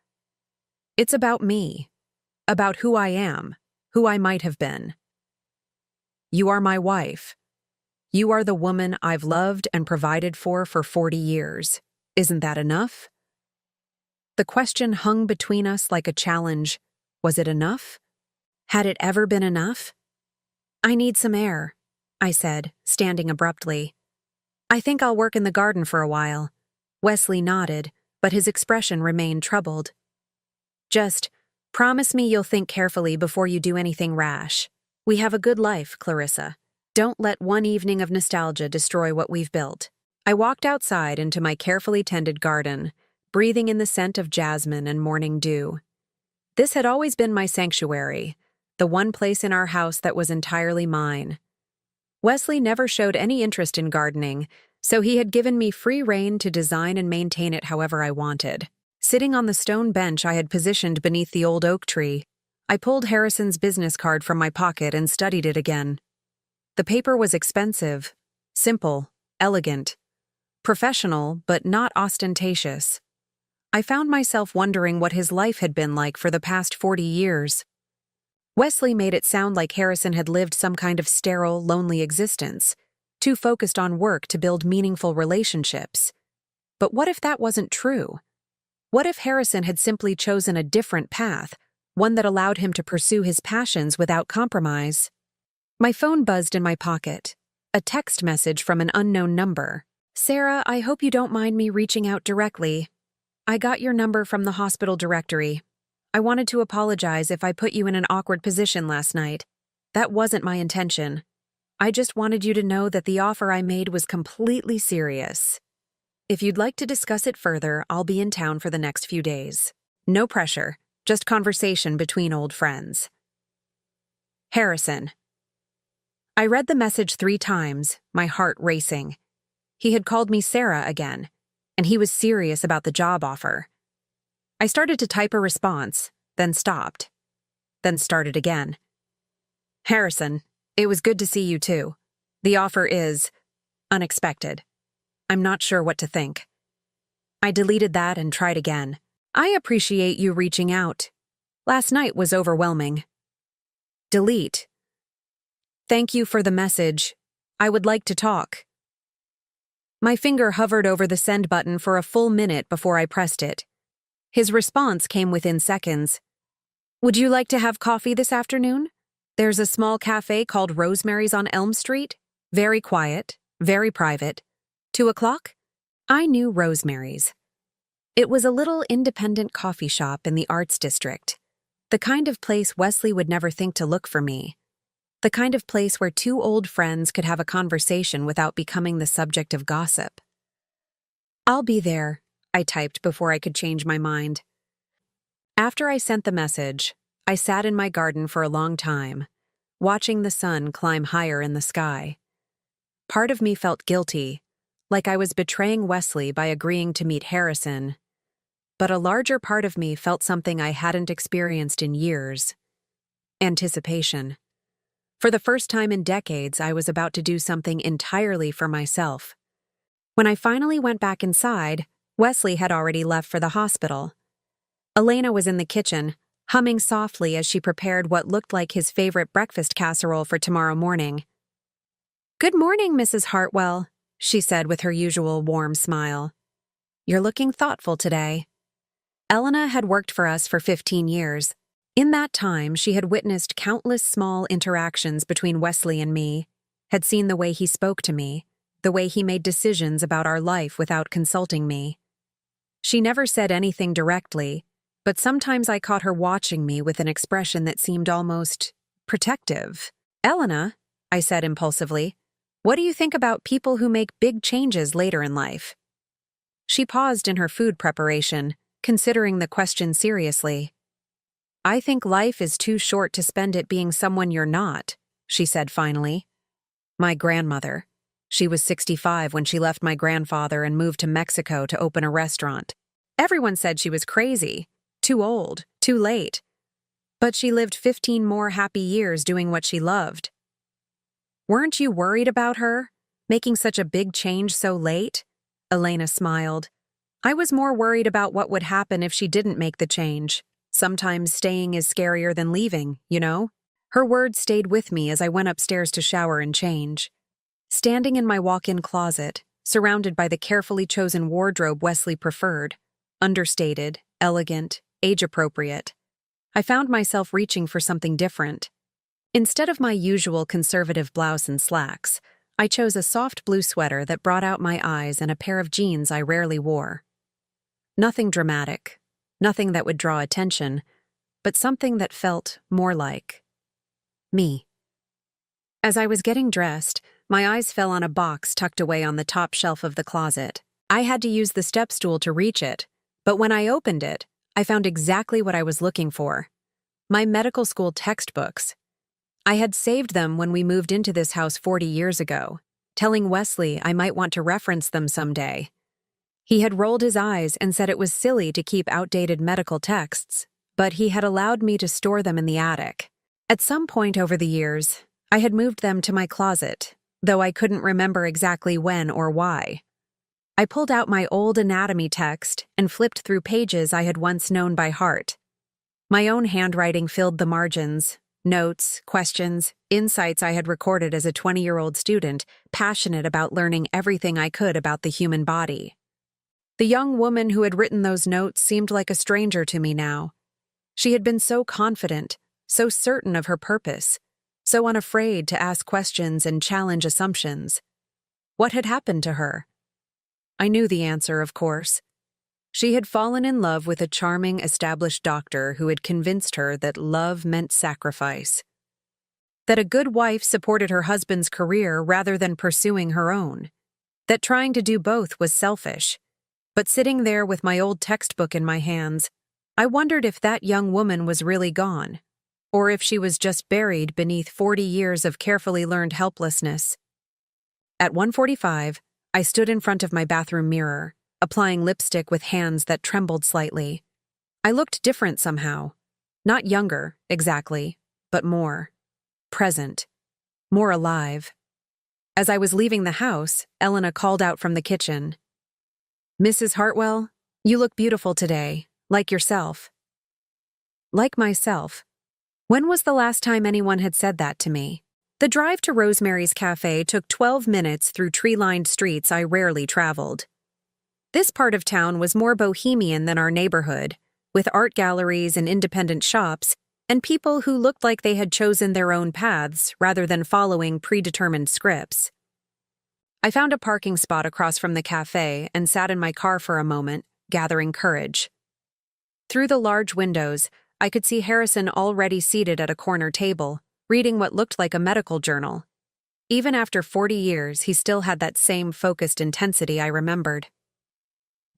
It's about me, about who I am, who I might have been. You are my wife. You are the woman I've loved and provided for 40 years. Isn't that enough? The question hung between us like a challenge. Was it enough? Had it ever been enough? I need some air, I said, standing abruptly. I think I'll work in the garden for a while. Wesley nodded, but his expression remained troubled. Just promise me you'll think carefully before you do anything rash. We have a good life, Clarissa. Don't let one evening of nostalgia destroy what we've built. I walked outside into my carefully tended garden, breathing in the scent of jasmine and morning dew. This had always been my sanctuary, the one place in our house that was entirely mine. Wesley never showed any interest in gardening, so he had given me free rein to design and maintain it however I wanted. Sitting on the stone bench I had positioned beneath the old oak tree, I pulled Harrison's business card from my pocket and studied it again. The paper was expensive, simple, elegant, professional, but not ostentatious. I found myself wondering what his life had been like for the past 40 years. Wesley made it sound like Harrison had lived some kind of sterile, lonely existence, too focused on work to build meaningful relationships. But what if that wasn't true? What if Harrison had simply chosen a different path, one that allowed him to pursue his passions without compromise? My phone buzzed in my pocket. A text message from an unknown number. Sarah, I hope you don't mind me reaching out directly. I got your number from the hospital directory. I wanted to apologize if I put you in an awkward position last night. That wasn't my intention. I just wanted you to know that the offer I made was completely serious. If you'd like to discuss it further, I'll be in town for the next few days. No pressure, just conversation between old friends. Harrison. I read the message 3 times, my heart racing. He had called me Sarah again, and he was serious about the job offer. I started to type a response, then stopped, then started again. Harrison, it was good to see you too. The offer is unexpected. I'm not sure what to think. I deleted that and tried again. I appreciate you reaching out. Last night was overwhelming. Delete. Thank you for the message. I would like to talk. My finger hovered over the send button for a full minute before I pressed it. His response came within seconds. Would you like to have coffee this afternoon? There's a small cafe called Rosemary's on Elm Street. Very quiet, very private. 2 o'clock? I knew Rosemary's. It was a little independent coffee shop in the Arts District. The kind of place Wesley would never think to look for me. The kind of place where two old friends could have a conversation without becoming the subject of gossip. I'll be there, I typed before I could change my mind. After I sent the message, I sat in my garden for a long time, watching the sun climb higher in the sky. Part of me felt guilty, like I was betraying Wesley by agreeing to meet Harrison. But a larger part of me felt something I hadn't experienced in years. Anticipation. For the first time in decades, I was about to do something entirely for myself. When I finally went back inside, Wesley had already left for the hospital. Elena was in the kitchen, humming softly as she prepared what looked like his favorite breakfast casserole for tomorrow morning. "Good morning, Mrs. Hartwell," she said with her usual warm smile. "You're looking thoughtful today." Elena had worked for us for 15 years. In that time, she had witnessed countless small interactions between Wesley and me, had seen the way he spoke to me, the way he made decisions about our life without consulting me. She never said anything directly, but sometimes I caught her watching me with an expression that seemed almost protective. "Elena," I said impulsively, "what do you think about people who make big changes later in life?" She paused in her food preparation, considering the question seriously. "I think life is too short to spend it being someone you're not," she said finally. My grandmother. She was 65 when she left my grandfather and moved to Mexico to open a restaurant. Everyone said she was crazy, too old, too late. But she lived 15 more happy years doing what she loved. "Weren't you worried about her, making such a big change so late?" Elena smiled. "I was more worried about what would happen if she didn't make the change. Sometimes staying is scarier than leaving, you know?" Her words stayed with me as I went upstairs to shower and change. Standing in my walk-in closet, surrounded by the carefully chosen wardrobe Wesley preferred, understated, elegant, age-appropriate, I found myself reaching for something different. Instead of my usual conservative blouse and slacks, I chose a soft blue sweater that brought out my eyes and a pair of jeans I rarely wore. Nothing dramatic, nothing that would draw attention, but something that felt more like me. As I was getting dressed, my eyes fell on a box tucked away on the top shelf of the closet. I had to use the step stool to reach it, but when I opened it, I found exactly what I was looking for. My medical school textbooks. I had saved them when we moved into this house 40 years ago, telling Wesley I might want to reference them someday. He had rolled his eyes and said it was silly to keep outdated medical texts, but he had allowed me to store them in the attic. At some point over the years, I had moved them to my closet, though I couldn't remember exactly when or why. I pulled out my old anatomy text and flipped through pages I had once known by heart. My own handwriting filled the margins, notes, questions, insights I had recorded as a 20-year-old student, passionate about learning everything I could about the human body. The young woman who had written those notes seemed like a stranger to me now. She had been so confident, so certain of her purpose, so unafraid to ask questions and challenge assumptions. What had happened to her? I knew the answer, of course. She had fallen in love with a charming, established doctor who had convinced her that love meant sacrifice. That a good wife supported her husband's career rather than pursuing her own. That trying to do both was selfish. But sitting there with my old textbook in my hands, I wondered if that young woman was really gone, or if she was just buried beneath 40 years of carefully learned helplessness. At 1:45, I stood in front of my bathroom mirror, applying lipstick with hands that trembled slightly. I looked different somehow. Not younger, exactly, but more present, more alive. As I was leaving the house, Elena called out from the kitchen. "Mrs. Hartwell, you look beautiful today, like yourself." Like myself. When was the last time anyone had said that to me? The drive to Rosemary's Cafe took 12 minutes through tree-lined streets I rarely traveled. This part of town was more bohemian than our neighborhood, with art galleries and independent shops, and people who looked like they had chosen their own paths rather than following predetermined scripts. I found a parking spot across from the cafe and sat in my car for a moment, gathering courage. Through the large windows, I could see Harrison already seated at a corner table, reading what looked like a medical journal. Even after 40 years, he still had that same focused intensity I remembered.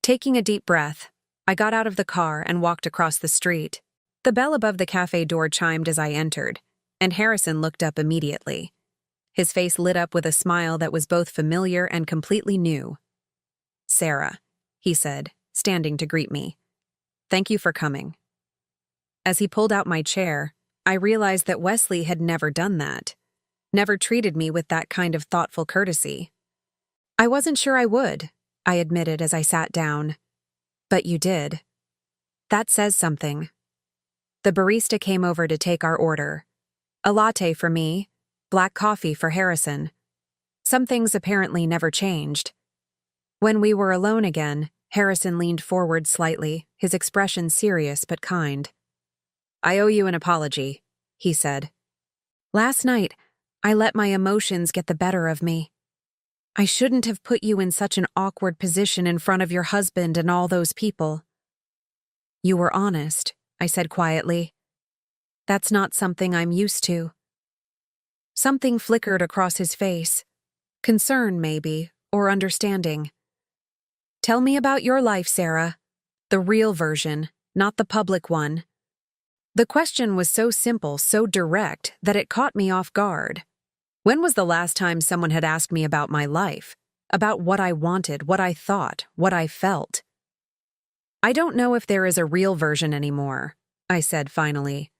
Taking a deep breath, I got out of the car and walked across the street. The bell above the cafe door chimed as I entered, and Harrison looked up immediately. His face lit up with a smile that was both familiar and completely new. "Sarah," he said, standing to greet me. "Thank you for coming." As he pulled out my chair, I realized that Wesley had never done that, never treated me with that kind of thoughtful courtesy. "I wasn't sure I would," I admitted as I sat down. "But you did. That says something." The barista came over to take our order. A latte for me, black coffee for Harrison. Some things apparently never changed. When we were alone again, Harrison leaned forward slightly, his expression serious but kind. "I owe you an apology," he said. "Last night, I let my emotions get the better of me. I shouldn't have put you in such an awkward position in front of your husband and all those people." "You were honest," I said quietly. "That's not something I'm used to." Something flickered across his face. Concern, maybe, or understanding. "Tell me about your life, Sarah. The real version, not the public one." The question was so simple, so direct, that it caught me off guard. When was the last time someone had asked me about my life? About what I wanted, what I thought, what I felt? "I don't know if there is a real version anymore," I said finally.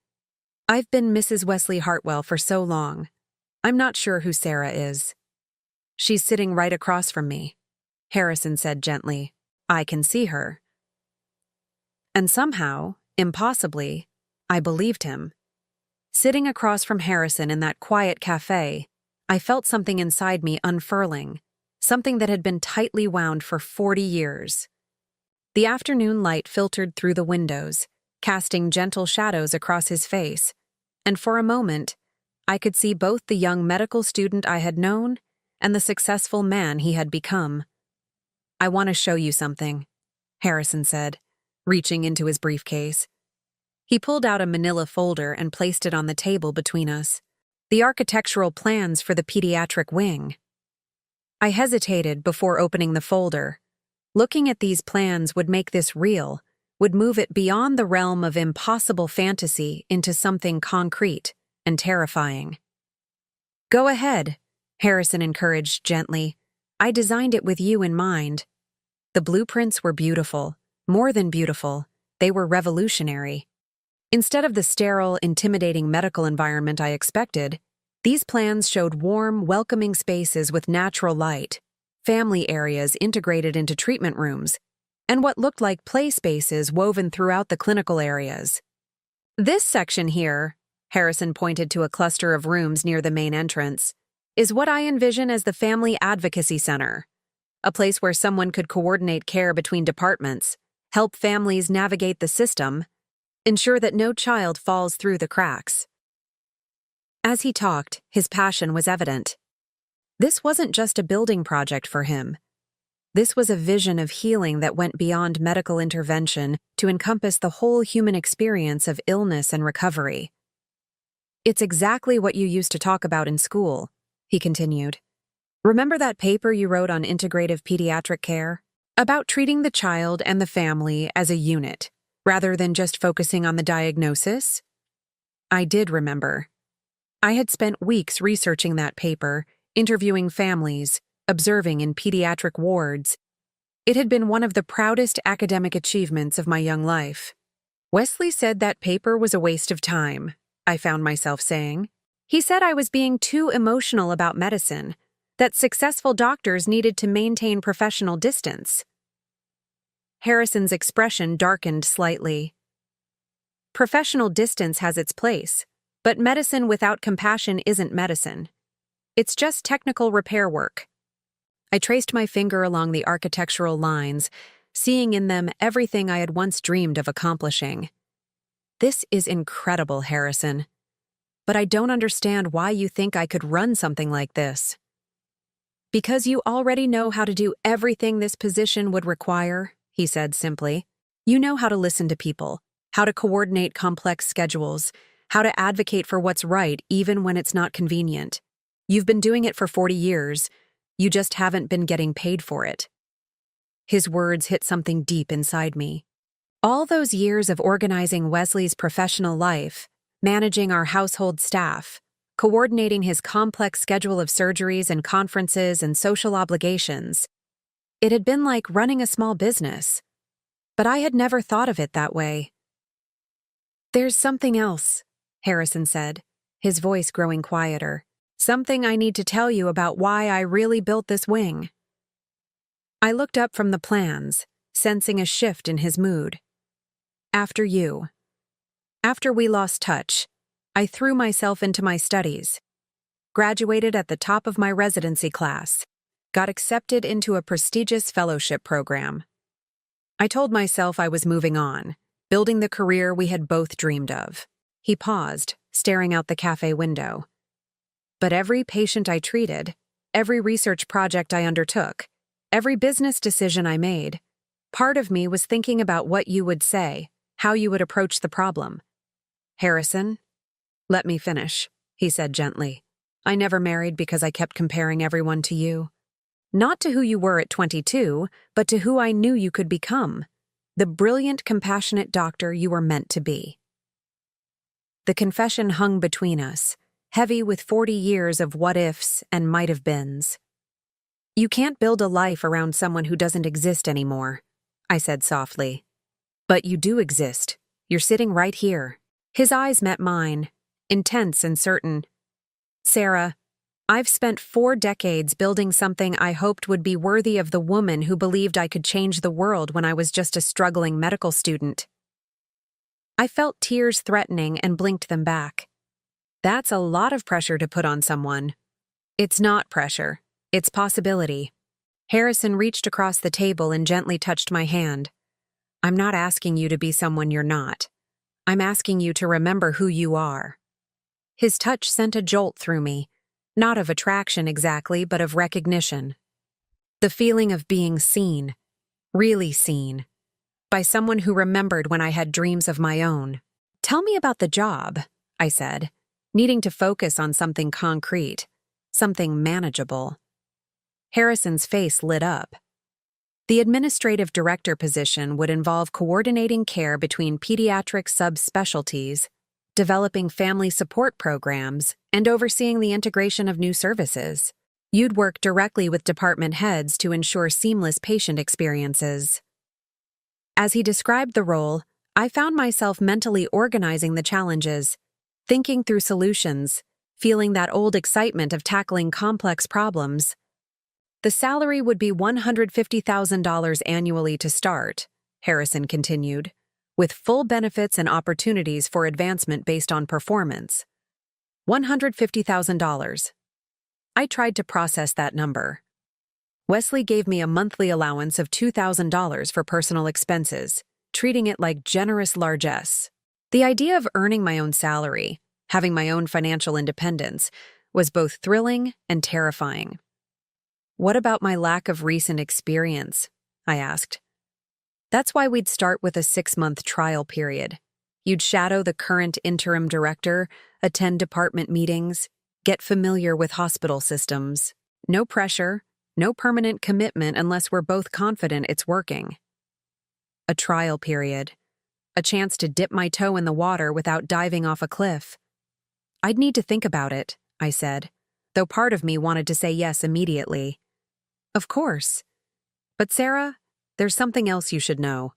"I've been Mrs. Wesley Hartwell for so long. I'm not sure who Sarah is." "She's sitting right across from me," Harrison said gently. "I can see her." And somehow, impossibly, I believed him. Sitting across from Harrison in that quiet cafe, I felt something inside me unfurling, something that had been tightly wound for 40 years. The afternoon light filtered through the windows, casting gentle shadows across his face, and for a moment, I could see both the young medical student I had known and the successful man he had become. "I want to show you something," Harrison said, reaching into his briefcase. He pulled out a manila folder and placed it on the table between us. The architectural plans for the pediatric wing. I hesitated before opening the folder. Looking at these plans would make this real, would move it beyond the realm of impossible fantasy into something concrete and terrifying. "Go ahead," Harrison encouraged gently. "I designed it with you in mind." The blueprints were beautiful, more than beautiful, they were revolutionary. Instead of the sterile, intimidating medical environment I expected, these plans showed warm, welcoming spaces with natural light, family areas integrated into treatment rooms, and what looked like play spaces woven throughout the clinical areas. "This section here," Harrison pointed to a cluster of rooms near the main entrance, "is what I envision as the Family Advocacy Center, a place where someone could coordinate care between departments, help families navigate the system, ensure that no child falls through the cracks." As he talked, his passion was evident. This wasn't just a building project for him. This was a vision of healing that went beyond medical intervention to encompass the whole human experience of illness and recovery. "It's exactly what you used to talk about in school," he continued. "Remember that paper you wrote on integrative pediatric care? About treating the child and the family as a unit, rather than just focusing on the diagnosis?" I did remember. I had spent weeks researching that paper, interviewing families, observing in pediatric wards. It had been one of the proudest academic achievements of my young life. Wesley said that paper was a waste of time, I found myself saying. He said I was being too emotional about medicine, that successful doctors needed to maintain professional distance. Harrison's expression darkened slightly. Professional distance has its place, but medicine without compassion isn't medicine. It's just technical repair work. I traced my finger along the architectural lines, seeing in them everything I had once dreamed of accomplishing. This is incredible, Harrison. But I don't understand why you think I could run something like this. Because you already know how to do everything this position would require, he said simply. You know how to listen to people, how to coordinate complex schedules, how to advocate for what's right even when it's not convenient. You've been doing it for 40 years. You just haven't been getting paid for it. His words hit something deep inside me. All those years of organizing Wesley's professional life, managing our household staff, coordinating his complex schedule of surgeries and conferences and social obligations. It had been like running a small business. But I had never thought of it that way. There's something else, Harrison said, his voice growing quieter. Something I need to tell you about why I really built this wing. I looked up from the plans, sensing a shift in his mood. After you. After we lost touch, I threw myself into my studies. Graduated at the top of my residency class. Got accepted into a prestigious fellowship program. I told myself I was moving on, building the career we had both dreamed of. He paused, staring out the cafe window. But every patient I treated, every research project I undertook, every business decision I made, part of me was thinking about what you would say, how you would approach the problem. Harrison, let me finish, he said gently. I never married because I kept comparing everyone to you. Not to who you were at 22, but to who I knew you could become, the brilliant, compassionate doctor you were meant to be. The confession hung between us, heavy with 40 years of what-ifs and might-have-beens. You can't build a life around someone who doesn't exist anymore, I said softly. But you do exist. You're sitting right here. His eyes met mine, intense and certain. Sarah, I've spent 4 decades building something I hoped would be worthy of the woman who believed I could change the world when I was just a struggling medical student. I felt tears threatening and blinked them back. That's a lot of pressure to put on someone. It's not pressure. It's possibility. Harrison reached across the table and gently touched my hand. I'm not asking you to be someone you're not. I'm asking you to remember who you are. His touch sent a jolt through me, not of attraction exactly, but of recognition. The feeling of being seen, really seen, by someone who remembered when I had dreams of my own. Tell me about the job, I said, needing to focus on something concrete, something manageable. Harrison's face lit up. The administrative director position would involve coordinating care between pediatric subspecialties, developing family support programs, and overseeing the integration of new services. You'd work directly with department heads to ensure seamless patient experiences. As he described the role, I found myself mentally organizing the challenges, thinking through solutions, feeling that old excitement of tackling complex problems. The salary would be $150,000 annually to start, Harrison continued, with full benefits and opportunities for advancement based on performance. $150,000. I tried to process that number. Wesley gave me a monthly allowance of $2,000 for personal expenses, treating it like generous largesse. The idea of earning my own salary, having my own financial independence, was both thrilling and terrifying. What about my lack of recent experience? I asked. That's why we'd start with a 6-month trial period. You'd shadow the current interim director, attend department meetings, get familiar with hospital systems. No pressure, no permanent commitment unless we're both confident it's working. A trial period. A chance to dip my toe in the water without diving off a cliff. I'd need to think about it, I said, though part of me wanted to say yes immediately. Of course. But Sarah, there's something else you should know.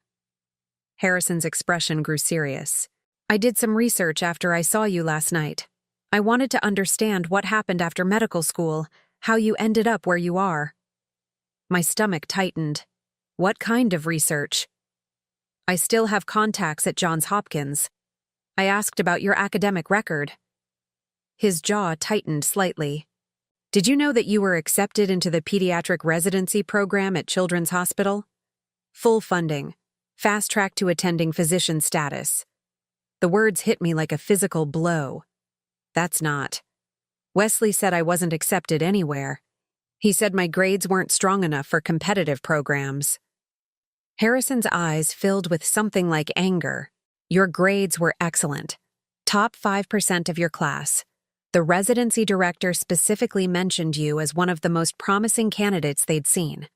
Harrison's expression grew serious. I did some research after I saw you last night. I wanted to understand what happened after medical school, how you ended up where you are. My stomach tightened. What kind of research? I still have contacts at Johns Hopkins. I asked about your academic record. His jaw tightened slightly. Did you know that you were accepted into the pediatric residency program at Children's Hospital? Full funding. Fast track to attending physician status. The words hit me like a physical blow. That's not. Wesley said I wasn't accepted anywhere. He said my grades weren't strong enough for competitive programs. Harrison's eyes filled with something like anger. Your grades were excellent. Top 5% of your class. The residency director specifically mentioned you as one of the most promising candidates they'd seen.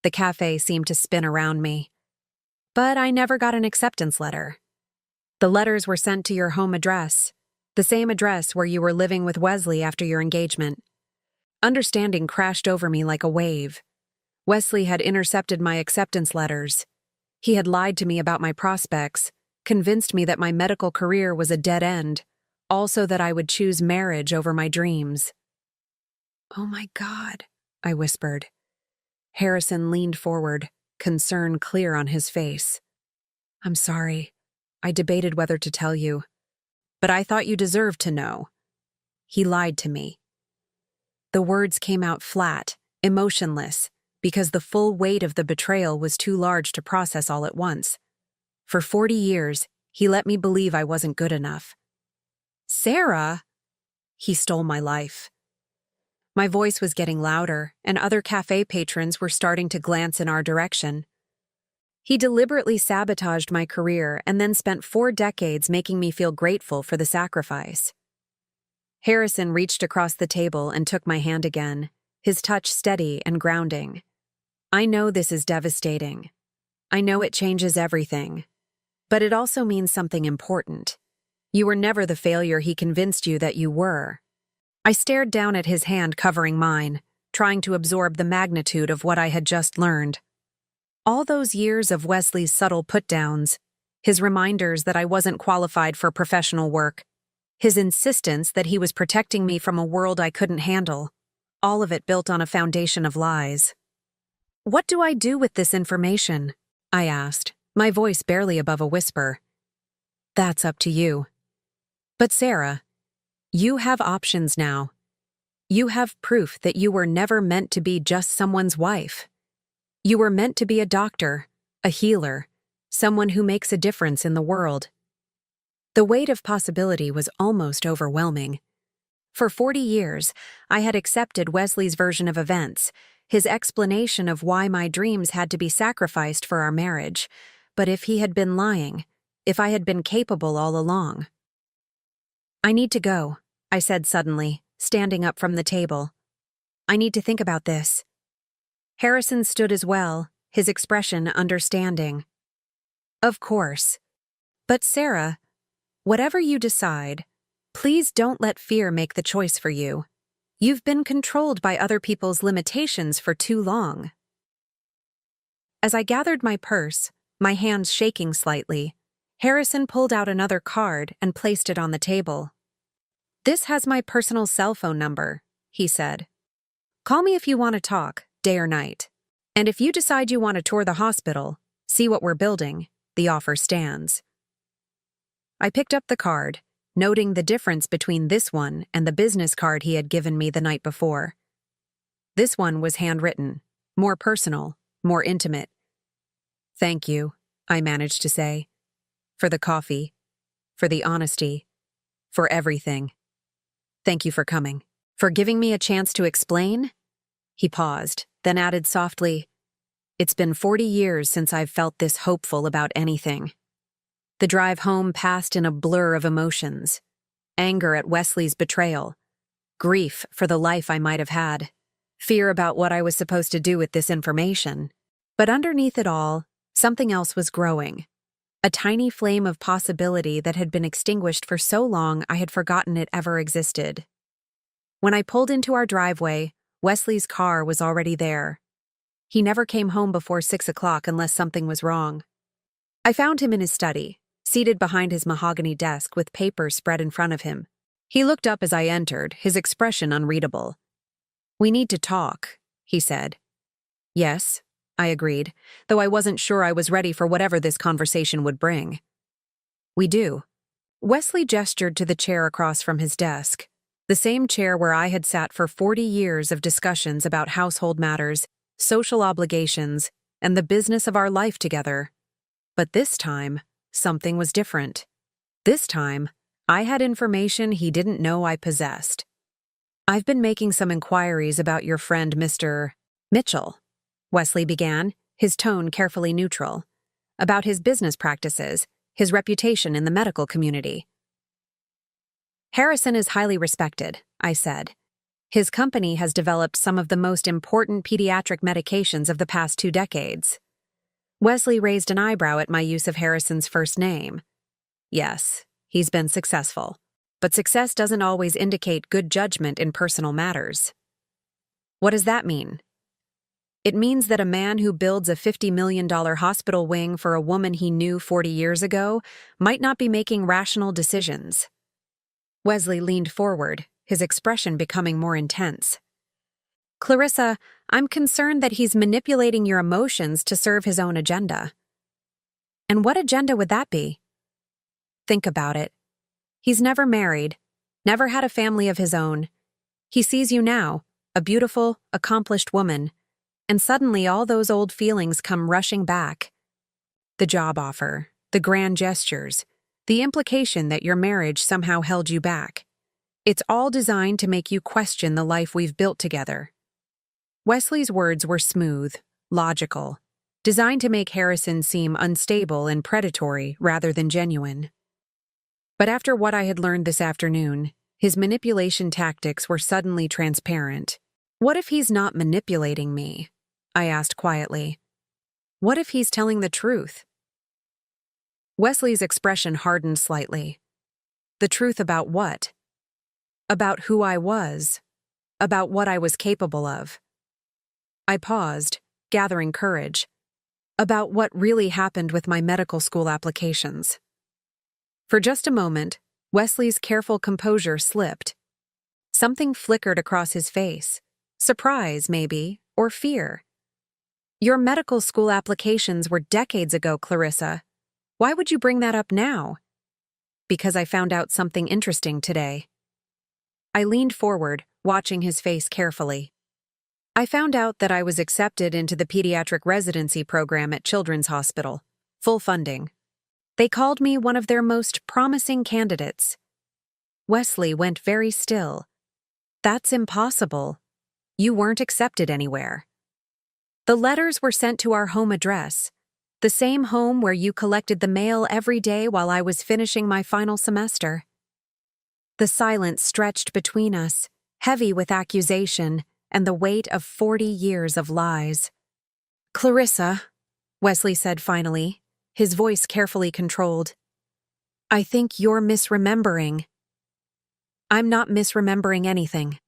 The cafe seemed to spin around me. But I never got an acceptance letter. The letters were sent to your home address, the same address where you were living with Wesley after your engagement. Understanding crashed over me like a wave. Wesley had intercepted my acceptance letters. He had lied to me about my prospects, convinced me that my medical career was a dead end, also that I would choose marriage over my dreams. "Oh my God," I whispered. Harrison leaned forward, concern clear on his face. "I'm sorry. I debated whether to tell you. But I thought you deserved to know. He lied to me." The words came out flat, emotionless, because the full weight of the betrayal was too large to process all at once. For 40 years, he let me believe I wasn't good enough. "Sarah!" He stole my life. My voice was getting louder, and other cafe patrons were starting to glance in our direction. He deliberately sabotaged my career and then spent 4 decades making me feel grateful for the sacrifice. Harrison reached across the table and took my hand again, his touch steady and grounding. "I know this is devastating. I know it changes everything. But it also means something important. You were never the failure he convinced you that you were." I stared down at his hand covering mine, trying to absorb the magnitude of what I had just learned. All those years of Wesley's subtle put-downs, his reminders that I wasn't qualified for professional work, his insistence that he was protecting me from a world I couldn't handle, all of it built on a foundation of lies. "What do I do with this information?" I asked, my voice barely above a whisper. "That's up to you. But Sarah, you have options now. You have proof that you were never meant to be just someone's wife. You were meant to be a doctor, a healer, someone who makes a difference in the world." The weight of possibility was almost overwhelming. For 40 years, I had accepted Wesley's version of events, his explanation of why my dreams had to be sacrificed for our marriage. But if he had been lying, if I had been capable all along. "I need to go," I said suddenly, standing up from the table. "I need to think about this." Harrison stood as well, his expression understanding. "Of course. But Sarah, whatever you decide, please don't let fear make the choice for you. You've been controlled by other people's limitations for too long." As I gathered my purse, my hands shaking slightly, Harrison pulled out another card and placed it on the table. "This has my personal cell phone number," he said. "Call me if you want to talk, day or night. And if you decide you want to tour the hospital, see what we're building, the offer stands." I picked up the card, noting the difference between this one and the business card he had given me the night before. This one was handwritten, more personal, more intimate. "Thank you," I managed to say. "For the coffee, for the honesty, for everything. Thank you for coming. For giving me a chance to explain?" He paused, then added softly, "It's been 40 years since I've felt this hopeful about anything." The drive home passed in a blur of emotions. Anger at Wesley's betrayal. Grief for the life I might have had. Fear about what I was supposed to do with this information. But underneath it all, something else was growing. A tiny flame of possibility that had been extinguished for so long I had forgotten it ever existed. When I pulled into our driveway, Wesley's car was already there. He never came home before 6 o'clock unless something was wrong. I found him in his study, seated behind his mahogany desk with papers spread in front of him. He looked up as I entered, his expression unreadable. "We need to talk," he said. "Yes," I agreed, though I wasn't sure I was ready for whatever this conversation would bring. "We do." Wesley gestured to the chair across from his desk, the same chair where I had sat for 40 years of discussions about household matters, social obligations, and the business of our life together. But this time, something was different. This time, I had information he didn't know I possessed. "I've been making some inquiries about your friend Mr. Mitchell," Wesley began, his tone carefully neutral, "about his business practices, his reputation in the medical community." "Harrison is highly respected," I said. "His company has developed some of the most important pediatric medications of the past 2 decades. Wesley raised an eyebrow at my use of Harrison's first name. "Yes, he's been successful. But success doesn't always indicate good judgment in personal matters." "What does that mean?" "It means that a man who builds a $50 million hospital wing for a woman he knew 40 years ago might not be making rational decisions." Wesley leaned forward, his expression becoming more intense. "Clarissa, I'm concerned that he's manipulating your emotions to serve his own agenda." "And what agenda would that be?" "Think about it. He's never married, never had a family of his own. He sees you now, a beautiful, accomplished woman, and suddenly all those old feelings come rushing back. The job offer, the grand gestures, the implication that your marriage somehow held you back. It's all designed to make you question the life we've built together." Wesley's words were smooth, logical, designed to make Harrison seem unstable and predatory rather than genuine. But after what I had learned this afternoon, his manipulation tactics were suddenly transparent. "What if he's not manipulating me?" I asked quietly. "What if he's telling the truth?" Wesley's expression hardened slightly. "The truth about what?" "About who I was. About what I was capable of." I paused, gathering courage. "About what really happened with my medical school applications." For just a moment, Wesley's careful composure slipped. Something flickered across his face. Surprise, maybe, or fear. "Your medical school applications were decades ago, Clarissa. Why would you bring that up now?" "Because I found out something interesting today." I leaned forward, watching his face carefully. "I found out that I was accepted into the pediatric residency program at Children's Hospital. Full funding. They called me one of their most promising candidates." Wesley went very still. "That's impossible. You weren't accepted anywhere." "The letters were sent to our home address, the same home where you collected the mail every day while I was finishing my final semester." The silence stretched between us, heavy with accusation and the weight of 40 years of lies. "Clarissa," Wesley said finally, his voice carefully controlled, "I think you're misremembering." "I'm not misremembering anything."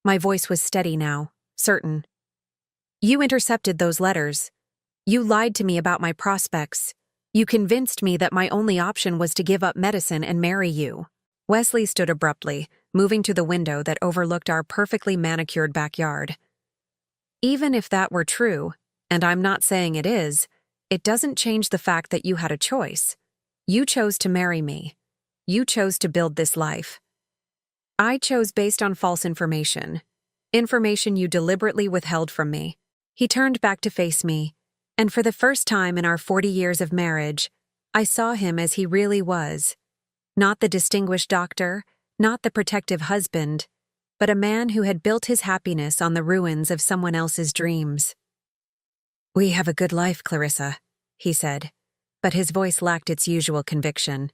My voice was steady now, certain. "You intercepted those letters. You lied to me about my prospects. You convinced me that my only option was to give up medicine and marry you." Wesley stood abruptly, moving to the window that overlooked our perfectly manicured backyard. "Even if that were true, and I'm not saying it is, it doesn't change the fact that you had a choice. You chose to marry me. You chose to build this life. I chose based on false information. Information you deliberately withheld from me." He turned back to face me, and for the first time in our 40 years of marriage, I saw him as he really was. Not the distinguished doctor, not the protective husband, but a man who had built his happiness on the ruins of someone else's dreams. "We have a good life, Clarissa," he said, but his voice lacked its usual conviction.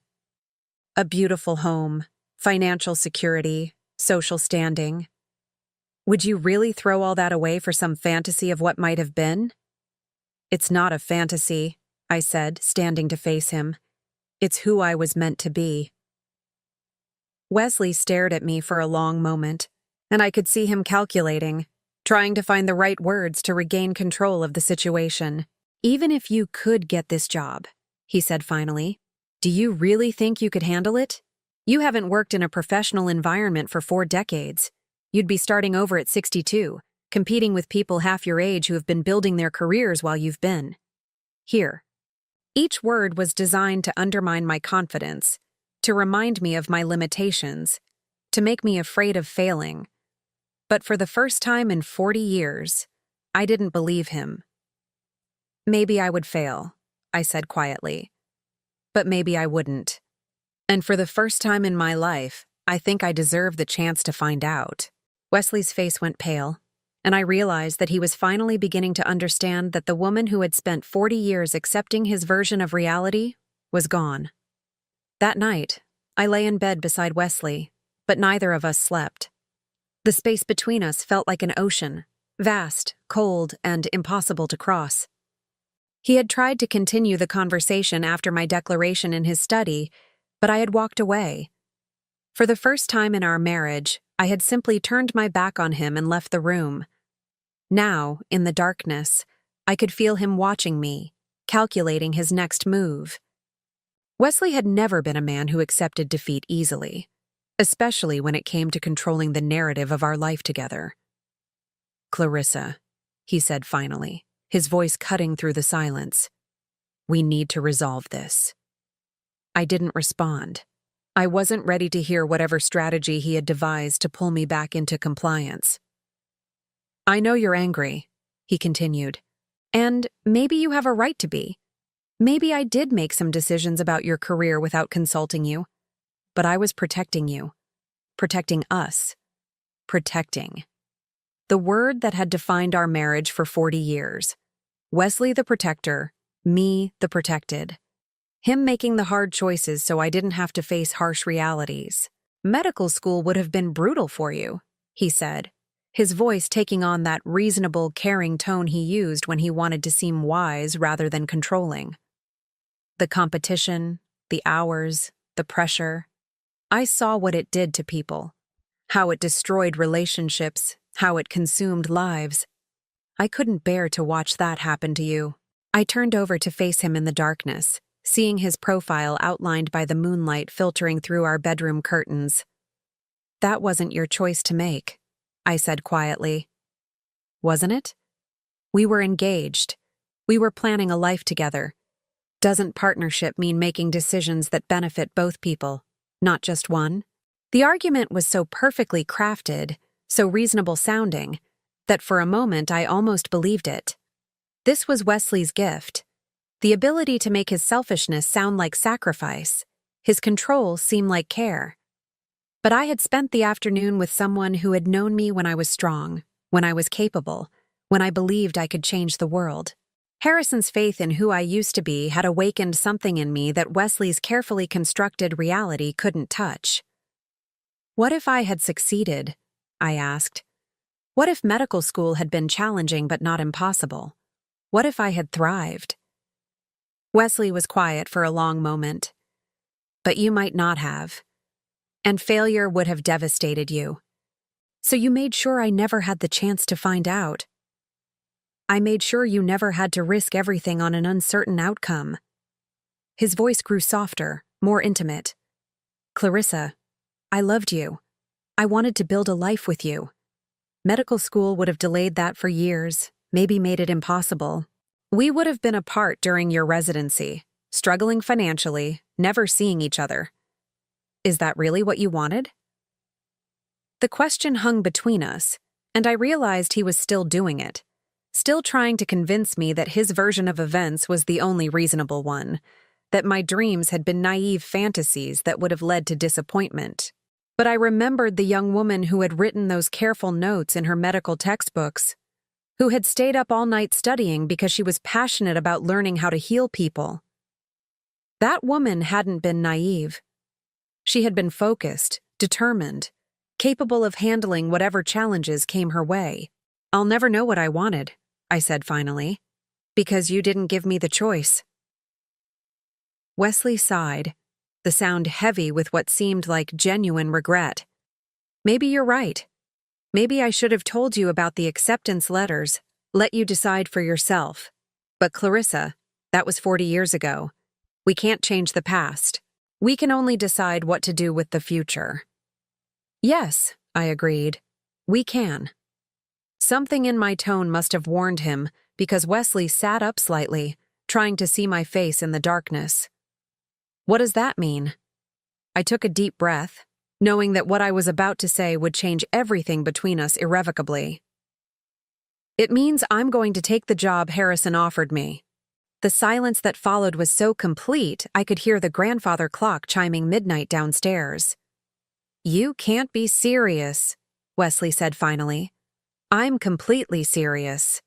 "A beautiful home, financial security, social standing. Would you really throw all that away for some fantasy of what might have been?" "It's not a fantasy," I said, standing to face him. "It's who I was meant to be." Wesley stared at me for a long moment, and I could see him calculating, trying to find the right words to regain control of the situation. "Even if you could get this job, he said finally. Do you really think you could handle it? You haven't worked in a professional environment for 4 decades. You'd be starting over at 62, competing with people half your age who have been building their careers while you've been here. Each word was designed to undermine my confidence, to remind me of my limitations, to make me afraid of failing. But for the first time in 40 years, I didn't believe him. Maybe I would fail, I said quietly. But maybe I wouldn't. And for the first time in my life, I think I deserve the chance to find out. Wesley's face went pale, and I realized that he was finally beginning to understand that the woman who had spent 40 years accepting his version of reality was gone. That night, I lay in bed beside Wesley, but neither of us slept. The space between us felt like an ocean, vast, cold, and impossible to cross. He had tried to continue the conversation after my declaration in his study, but I had walked away. For the first time in our marriage, I had simply turned my back on him and left the room. Now, in the darkness, I could feel him watching me, calculating his next move. Wesley had never been a man who accepted defeat easily, especially when it came to controlling the narrative of our life together. Clarissa, he said finally, his voice cutting through the silence. We need to resolve this. I didn't respond. I wasn't ready to hear whatever strategy he had devised to pull me back into compliance. I know you're angry, he continued, and maybe you have a right to be. Maybe I did make some decisions about your career without consulting you, but I was protecting you, protecting us, protecting. The word that had defined our marriage for 40 years. Wesley the protector, me the protected. Him making the hard choices so I didn't have to face harsh realities. Medical school would have been brutal for you, he said, his voice taking on that reasonable, caring tone he used when he wanted to seem wise rather than controlling. The competition, the hours, the pressure. I saw what it did to people, how it destroyed relationships, how it consumed lives. I couldn't bear to watch that happen to you. I turned over to face him in the darkness, seeing his profile outlined by the moonlight filtering through our bedroom curtains. That wasn't your choice to make, I said quietly. Wasn't it? We were engaged. We were planning a life together. Doesn't partnership mean making decisions that benefit both people, not just one? The argument was so perfectly crafted, so reasonable sounding, that for a moment I almost believed it. This was Wesley's gift. The ability to make his selfishness sound like sacrifice, his control seem like care. But I had spent the afternoon with someone who had known me when I was strong, when I was capable, when I believed I could change the world. Harrison's faith in who I used to be had awakened something in me that Wesley's carefully constructed reality couldn't touch. What if I had succeeded? I asked. What if medical school had been challenging but not impossible? What if I had thrived? Wesley was quiet for a long moment. But you might not have. And failure would have devastated you. So you made sure I never had the chance to find out. I made sure you never had to risk everything on an uncertain outcome. His voice grew softer, more intimate. Clarissa, I loved you. I wanted to build a life with you. Medical school would have delayed that for years, maybe made it impossible. We would have been apart during your residency, struggling financially, never seeing each other. Is that really what you wanted? The question hung between us, and I realized he was still doing it, still trying to convince me that his version of events was the only reasonable one, that my dreams had been naive fantasies that would have led to disappointment. But I remembered the young woman who had written those careful notes in her medical textbooks, who had stayed up all night studying because she was passionate about learning how to heal people. That woman hadn't been naive. She had been focused, determined, capable of handling whatever challenges came her way. I'll never know what I wanted, I said finally, because you didn't give me the choice. Wesley sighed, the sound heavy with what seemed like genuine regret. Maybe you're right. Maybe I should have told you about the acceptance letters, let you decide for yourself. But Clarissa, that was 40 years ago. We can't change the past. We can only decide what to do with the future. Yes, I agreed. We can. Something in my tone must have warned him because Wesley sat up slightly, trying to see my face in the darkness. What does that mean? I took a deep breath, knowing that what I was about to say would change everything between us irrevocably. It means I'm going to take the job Harrison offered me. The silence that followed was so complete I could hear the grandfather clock chiming midnight downstairs. You can't be serious, Wesley said finally. I'm completely serious.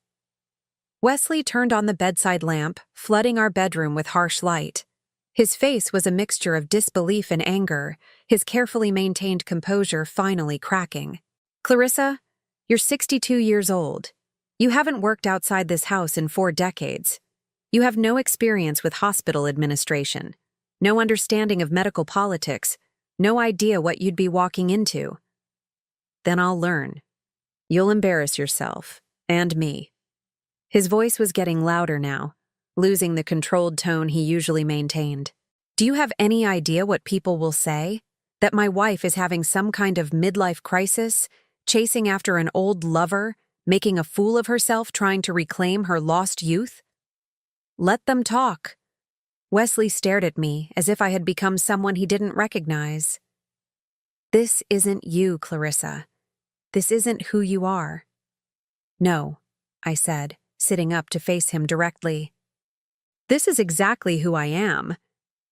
Wesley turned on the bedside lamp, flooding our bedroom with harsh light. His face was a mixture of disbelief and anger, his carefully maintained composure finally cracking. Clarissa, you're 62 years old. You haven't worked outside this house in 4 decades. You have no experience with hospital administration, no understanding of medical politics, no idea what you'd be walking into. Then I'll learn. You'll embarrass yourself, and me. His voice was getting louder now, losing the controlled tone he usually maintained. Do you have any idea what people will say? That my wife is having some kind of midlife crisis, chasing after an old lover, making a fool of herself trying to reclaim her lost youth? Let them talk. Wesley stared at me as if I had become someone he didn't recognize. This isn't you, Clarissa. This isn't who you are. No, I said, sitting up to face him directly. This is exactly who I am.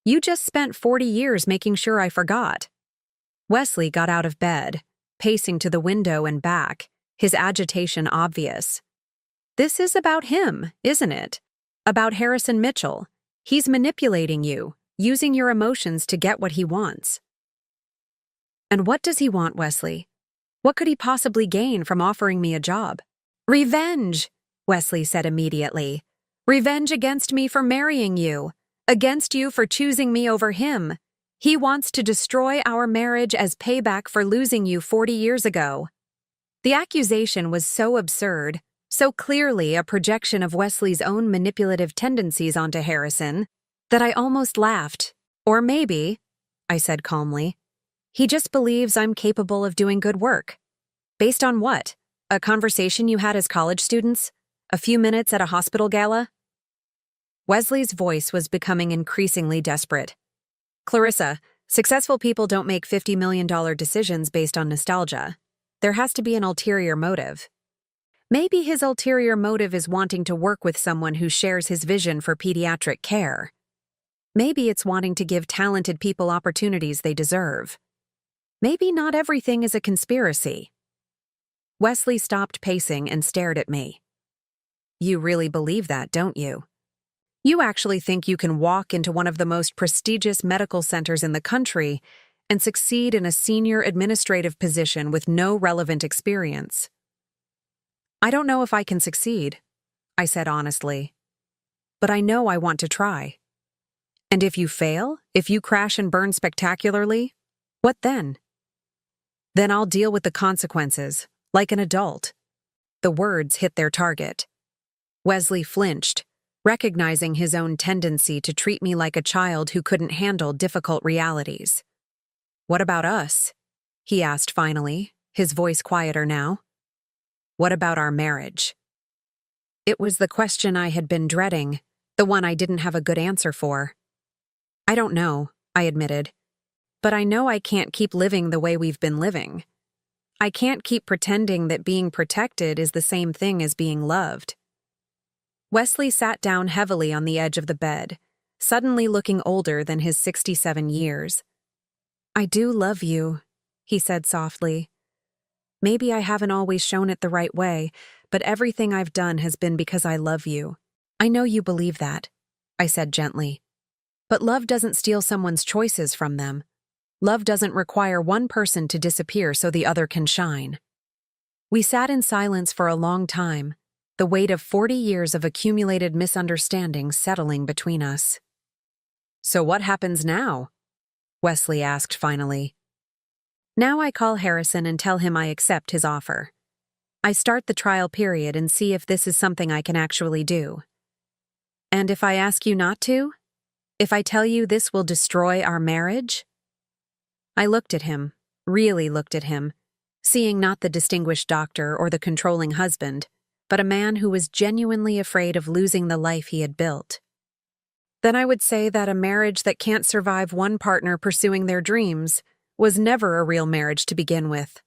You just spent 40 years making sure I forgot. Wesley got out of bed, pacing to the window and back, his agitation obvious. This is about him, isn't it? About Harrison Mitchell. He's manipulating you, using your emotions to get what he wants. And what does he want, Wesley? What could he possibly gain from offering me a job? Revenge, Wesley said immediately. Revenge against me for marrying you, against you for choosing me over him. He wants to destroy our marriage as payback for losing you 40 years ago. The accusation was so absurd, so clearly a projection of Wesley's own manipulative tendencies onto Harrison, that I almost laughed. Or maybe, I said calmly, he just believes I'm capable of doing good work. Based on what? A conversation you had as college students? A few minutes at a hospital gala? Wesley's voice was becoming increasingly desperate. Clarissa, successful people don't make $50 million decisions based on nostalgia. There has to be an ulterior motive. Maybe his ulterior motive is wanting to work with someone who shares his vision for pediatric care. Maybe it's wanting to give talented people opportunities they deserve. Maybe not everything is a conspiracy. Wesley stopped pacing and stared at me. You really believe that, don't you? You actually think you can walk into one of the most prestigious medical centers in the country and succeed in a senior administrative position with no relevant experience? I don't know if I can succeed, I said honestly. But I know I want to try. And if you fail, if you crash and burn spectacularly, what then? Then I'll deal with the consequences, like an adult. The words hit their target. Wesley flinched, recognizing his own tendency to treat me like a child who couldn't handle difficult realities. What about us? He asked finally, his voice quieter now. What about our marriage? It was the question I had been dreading, the one I didn't have a good answer for. I don't know, I admitted. But I know I can't keep living the way we've been living. I can't keep pretending that being protected is the same thing as being loved. Wesley sat down heavily on the edge of the bed, suddenly looking older than his 67 years. I do love you, he said softly. Maybe I haven't always shown it the right way, but everything I've done has been because I love you. I know you believe that, I said gently. But love doesn't steal someone's choices from them. Love doesn't require one person to disappear so the other can shine. We sat in silence for a long time, the weight of 40 years of accumulated misunderstanding settling between us. So what happens now? Wesley asked finally. Now I call Harrison and tell him I accept his offer. I start the trial period and see if this is something I can actually do. And if I ask you not to? if I tell you this will destroy our marriage? I looked at him, really looked at him, seeing not the distinguished doctor or the controlling husband, but a man who was genuinely afraid of losing the life he had built. Then I would say that a marriage that can't survive one partner pursuing their dreams was never a real marriage to begin with.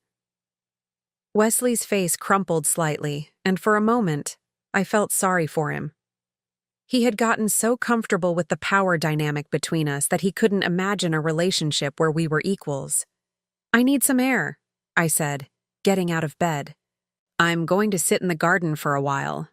Wesley's face crumpled slightly, and for a moment, I felt sorry for him. He had gotten so comfortable with the power dynamic between us that he couldn't imagine a relationship where we were equals. "I need some air," I said, getting out of bed. "I'm going to sit in the garden for a while."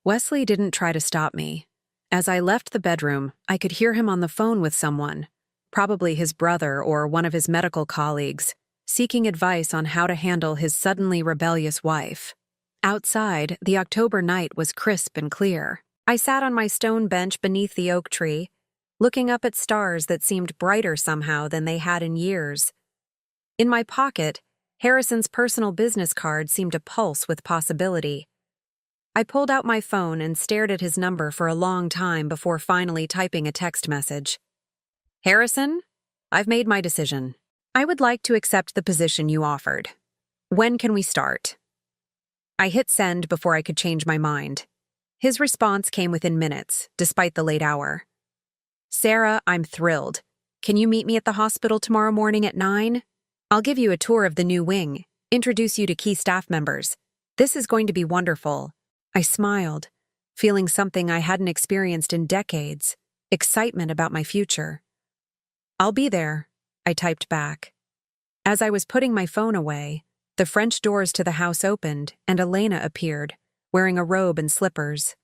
Wesley didn't try to stop me. As I left the bedroom, I could hear him on the phone with someone, probably his brother or one of his medical colleagues, seeking advice on how to handle his suddenly rebellious wife. Outside, the October night was crisp and clear. I sat on my stone bench beneath the oak tree, looking up at stars that seemed brighter somehow than they had in years. In my pocket, Harrison's personal business card seemed to pulse with possibility. I pulled out my phone and stared at his number for a long time before finally typing a text message. "Harrison, I've made my decision. I would like to accept the position you offered. When can we start?" I hit send before I could change my mind. His response came within minutes, despite the late hour. "Sarah, I'm thrilled. Can you meet me at the hospital tomorrow morning at 9? I'll give you a tour of the new wing, introduce you to key staff members. This is going to be wonderful." I smiled, feeling something I hadn't experienced in decades, excitement about my future. "I'll be there," I typed back. As I was putting my phone away, the French doors to the house opened and Elena appeared, wearing a robe and slippers.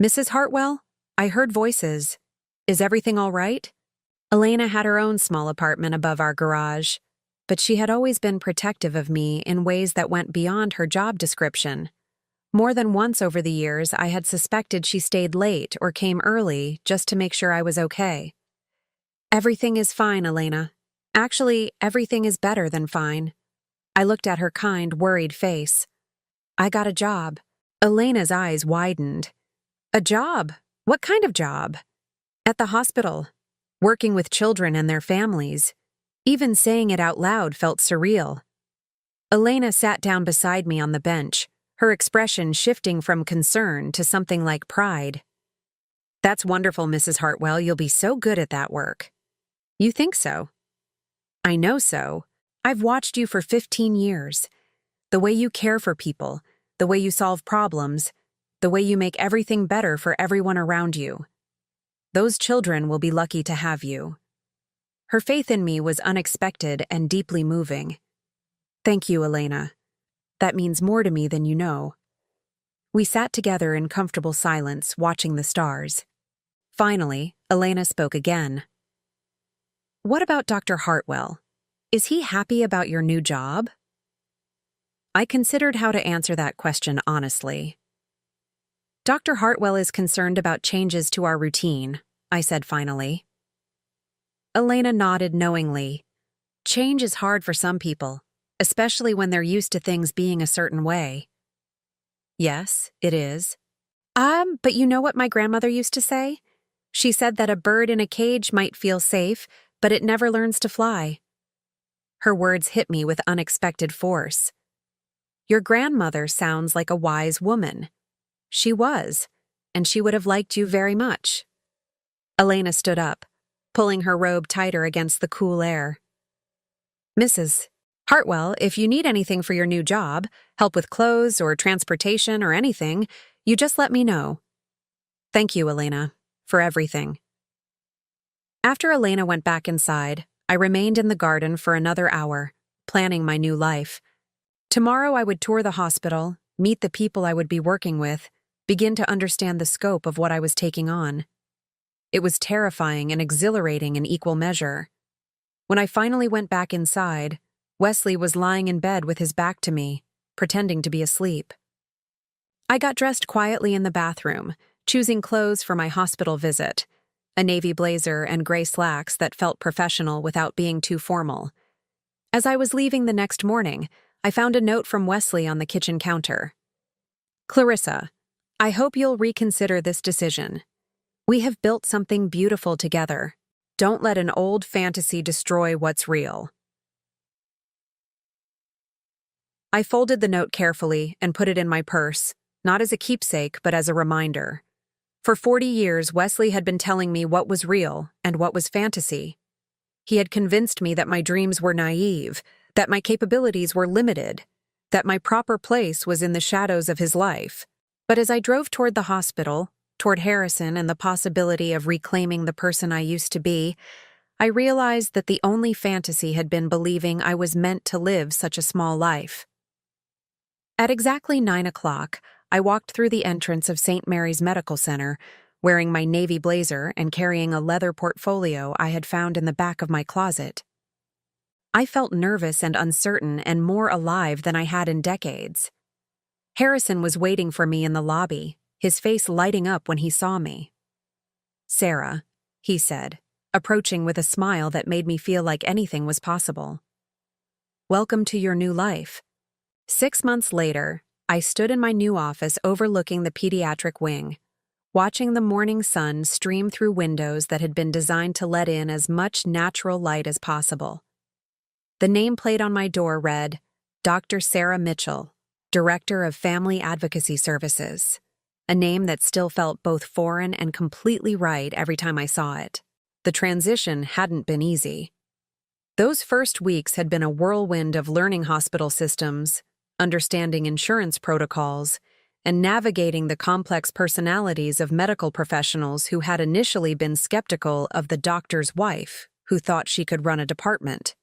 "Mrs. Hartwell?" I heard voices. "Is everything all right?" Elena had her own small apartment above our garage, but she had always been protective of me in ways that went beyond her job description. More than once over the years, I had suspected she stayed late or came early just to make sure I was okay. "Everything is fine, Elena. Actually, everything is better than fine." I looked at her kind, worried face. "I got a job." Elena's eyes widened. "A job? What kind of job?" "At the hospital, working with children and their families." Even saying it out loud felt surreal. Elena sat down beside me on the bench, her expression shifting from concern to something like pride. "That's wonderful, Mrs. Hartwell. You'll be so good at that work." "You think so?" "I know so. I've watched you for 15 years. The way you care for people, the way you solve problems, the way you make everything better for everyone around you. Those children will be lucky to have you." Her faith in me was unexpected and deeply moving. "Thank you, Elena. That means more to me than you know." We sat together in comfortable silence, watching the stars. Finally, Elena spoke again. "What about Dr. Hartwell? Is he happy about your new job?" I considered how to answer that question honestly. "Dr. Hartwell is concerned about changes to our routine," I said finally. Elena nodded knowingly. Change is hard for some people, especially when they're used to things being a certain way. "Yes, it is." But you know what my grandmother used to say? She said that a bird in a cage might feel safe, but it never learns to fly." Her words hit me with unexpected force. "Your grandmother sounds like a wise woman." "She was, and she would have liked you very much." Elena stood up, pulling her robe tighter against the cool air. "Mrs. Hartwell, if you need anything for your new job, help with clothes or transportation or anything, you just let me know." "Thank you, Elena, for everything." After Elena went back inside, I remained in the garden for another hour, planning my new life. Tomorrow I would tour the hospital, meet the people I would be working with, begin to understand the scope of what I was taking on. It was terrifying and exhilarating in equal measure. When I finally went back inside, Wesley was lying in bed with his back to me, pretending to be asleep. I got dressed quietly in the bathroom, choosing clothes for my hospital visit, a navy blazer and gray slacks that felt professional without being too formal. As I was leaving the next morning, I found a note from Wesley on the kitchen counter. "Clarissa, I hope you'll reconsider this decision. We have built something beautiful together. Don't let an old fantasy destroy what's real. I folded the note carefully and put it in my purse, not as a keepsake but as a reminder. For 40 years, Wesley had been telling me what was real and what was fantasy. He had convinced me that my dreams were naive, that my capabilities were limited, that my proper place was in the shadows of his life. But as I drove toward the hospital, toward Harrison and the possibility of reclaiming the person I used to be, I realized that the only fantasy had been believing I was meant to live such a small life. At exactly 9 o'clock, I walked through the entrance of St. Mary's Medical Center, wearing my navy blazer and carrying a leather portfolio I had found in the back of my closet. I felt nervous and uncertain and more alive than I had in decades. Harrison was waiting for me in the lobby, his face lighting up when he saw me. "Sarah," he said, approaching with a smile that made me feel like anything was possible. "Welcome to your new life." 6 months later, I stood in my new office overlooking the pediatric wing, watching the morning sun stream through windows that had been designed to let in as much natural light as possible. The nameplate on my door read, Dr. Sarah Mitchell, Director of Family Advocacy Services, a name that still felt both foreign and completely right every time I saw it. The transition hadn't been easy. Those first weeks had been a whirlwind of learning hospital systems, understanding insurance protocols, and navigating the complex personalities of medical professionals who had initially been skeptical of the doctor's wife, who thought she could run a department.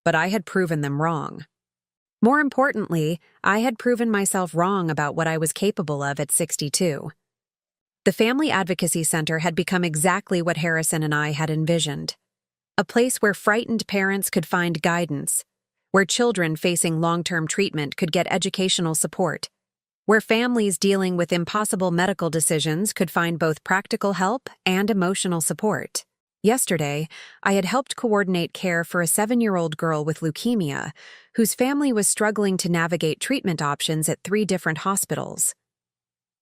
But I had proven them wrong. More importantly, I had proven myself wrong about what I was capable of at 62. The Family Advocacy Center had become exactly what Harrison and I had envisioned. A place where frightened parents could find guidance, where children facing long-term treatment could get educational support, where families dealing with impossible medical decisions could find both practical help and emotional support. Yesterday, I had helped coordinate care for a 7-year-old girl with leukemia, whose family was struggling to navigate treatment options at 3 different hospitals.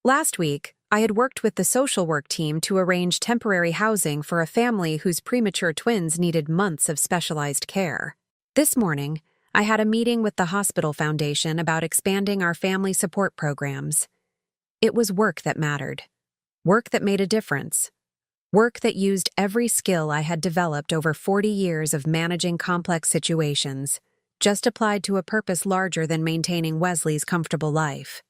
Last week, I had worked with the social work team to arrange temporary housing for a family whose premature twins needed months of specialized care. This morning, I had a meeting with the hospital foundation about expanding our family support programs. It was work that mattered. Work that made a difference. Work that used every skill I had developed over 40 years of managing complex situations, just applied to a purpose larger than maintaining Wesley's comfortable life.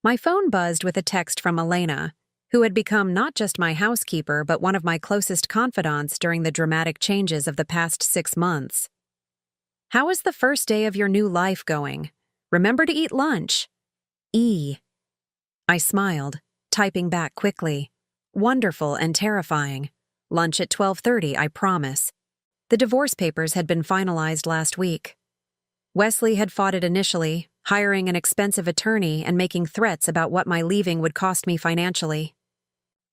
My phone buzzed with a text from Elena, who had become not just my housekeeper but one of my closest confidants during the dramatic changes of the past 6 months. "How is the first day of your new life going? Remember to eat lunch. E." I smiled, typing back quickly. "Wonderful and terrifying. Lunch at 12:30, I promise." The divorce papers had been finalized last week. Wesley had fought it initially, hiring an expensive attorney and making threats about what my leaving would cost me financially.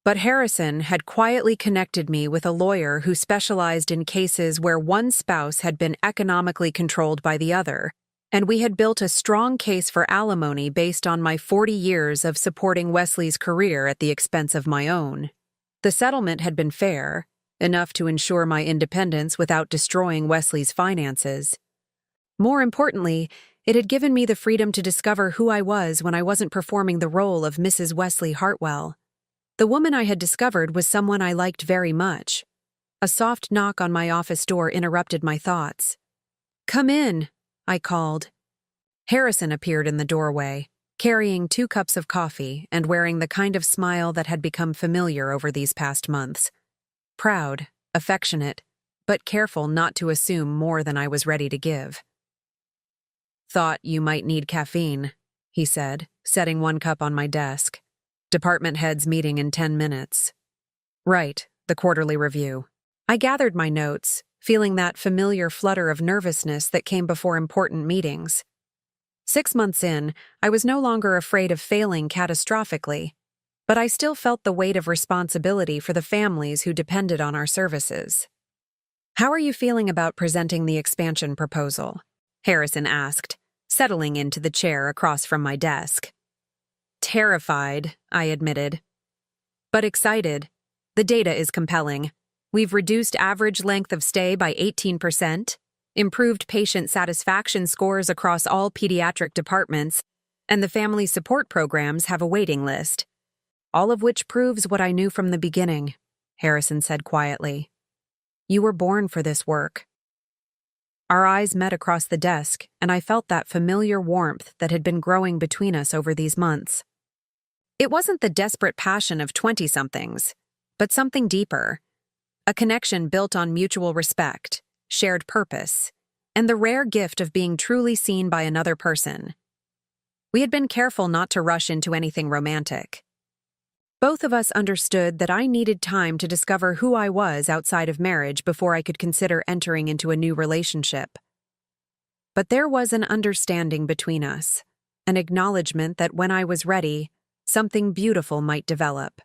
But Harrison had quietly connected me with a lawyer who specialized in cases where one spouse had been economically controlled by the other, and we had built a strong case for alimony based on my 40 years of supporting Wesley's career at the expense of my own. The settlement had been fair, enough to ensure my independence without destroying Wesley's finances. More importantly, it had given me the freedom to discover who I was when I wasn't performing the role of Mrs. Wesley Hartwell. The woman I had discovered was someone I liked very much. A soft knock on my office door interrupted my thoughts. "Come in," I called. Harrison appeared in the doorway, carrying 2 cups of coffee and wearing the kind of smile that had become familiar over these past months. Proud, affectionate, but careful not to assume more than I was ready to give. "Thought you might need caffeine," he said, setting 1 cup on my desk. "Department heads meeting in 10 minutes. "Right, the quarterly review." I gathered my notes, feeling that familiar flutter of nervousness that came before important meetings. 6 months in, I was no longer afraid of failing catastrophically, but I still felt the weight of responsibility for the families who depended on our services. "How are you feeling about presenting the expansion proposal?" Harrison asked, settling into the chair across from my desk. "Terrified," I admitted. "But excited. The data is compelling. We've reduced average length of stay by 18%, improved patient satisfaction scores across all pediatric departments, and the family support programs have a waiting list. All of which proves what I knew from the beginning, Harrison said quietly. You were born for this work. Our eyes met across the desk, and I felt that familiar warmth that had been growing between us over these months. It wasn't the desperate passion of 20-somethings, but something deeper. A connection built on mutual respect, shared purpose, and the rare gift of being truly seen by another person. We had been careful not to rush into anything romantic. Both of us understood that I needed time to discover who I was outside of marriage before I could consider entering into a new relationship. But there was an understanding between us, an acknowledgement that when I was ready, something beautiful might develop.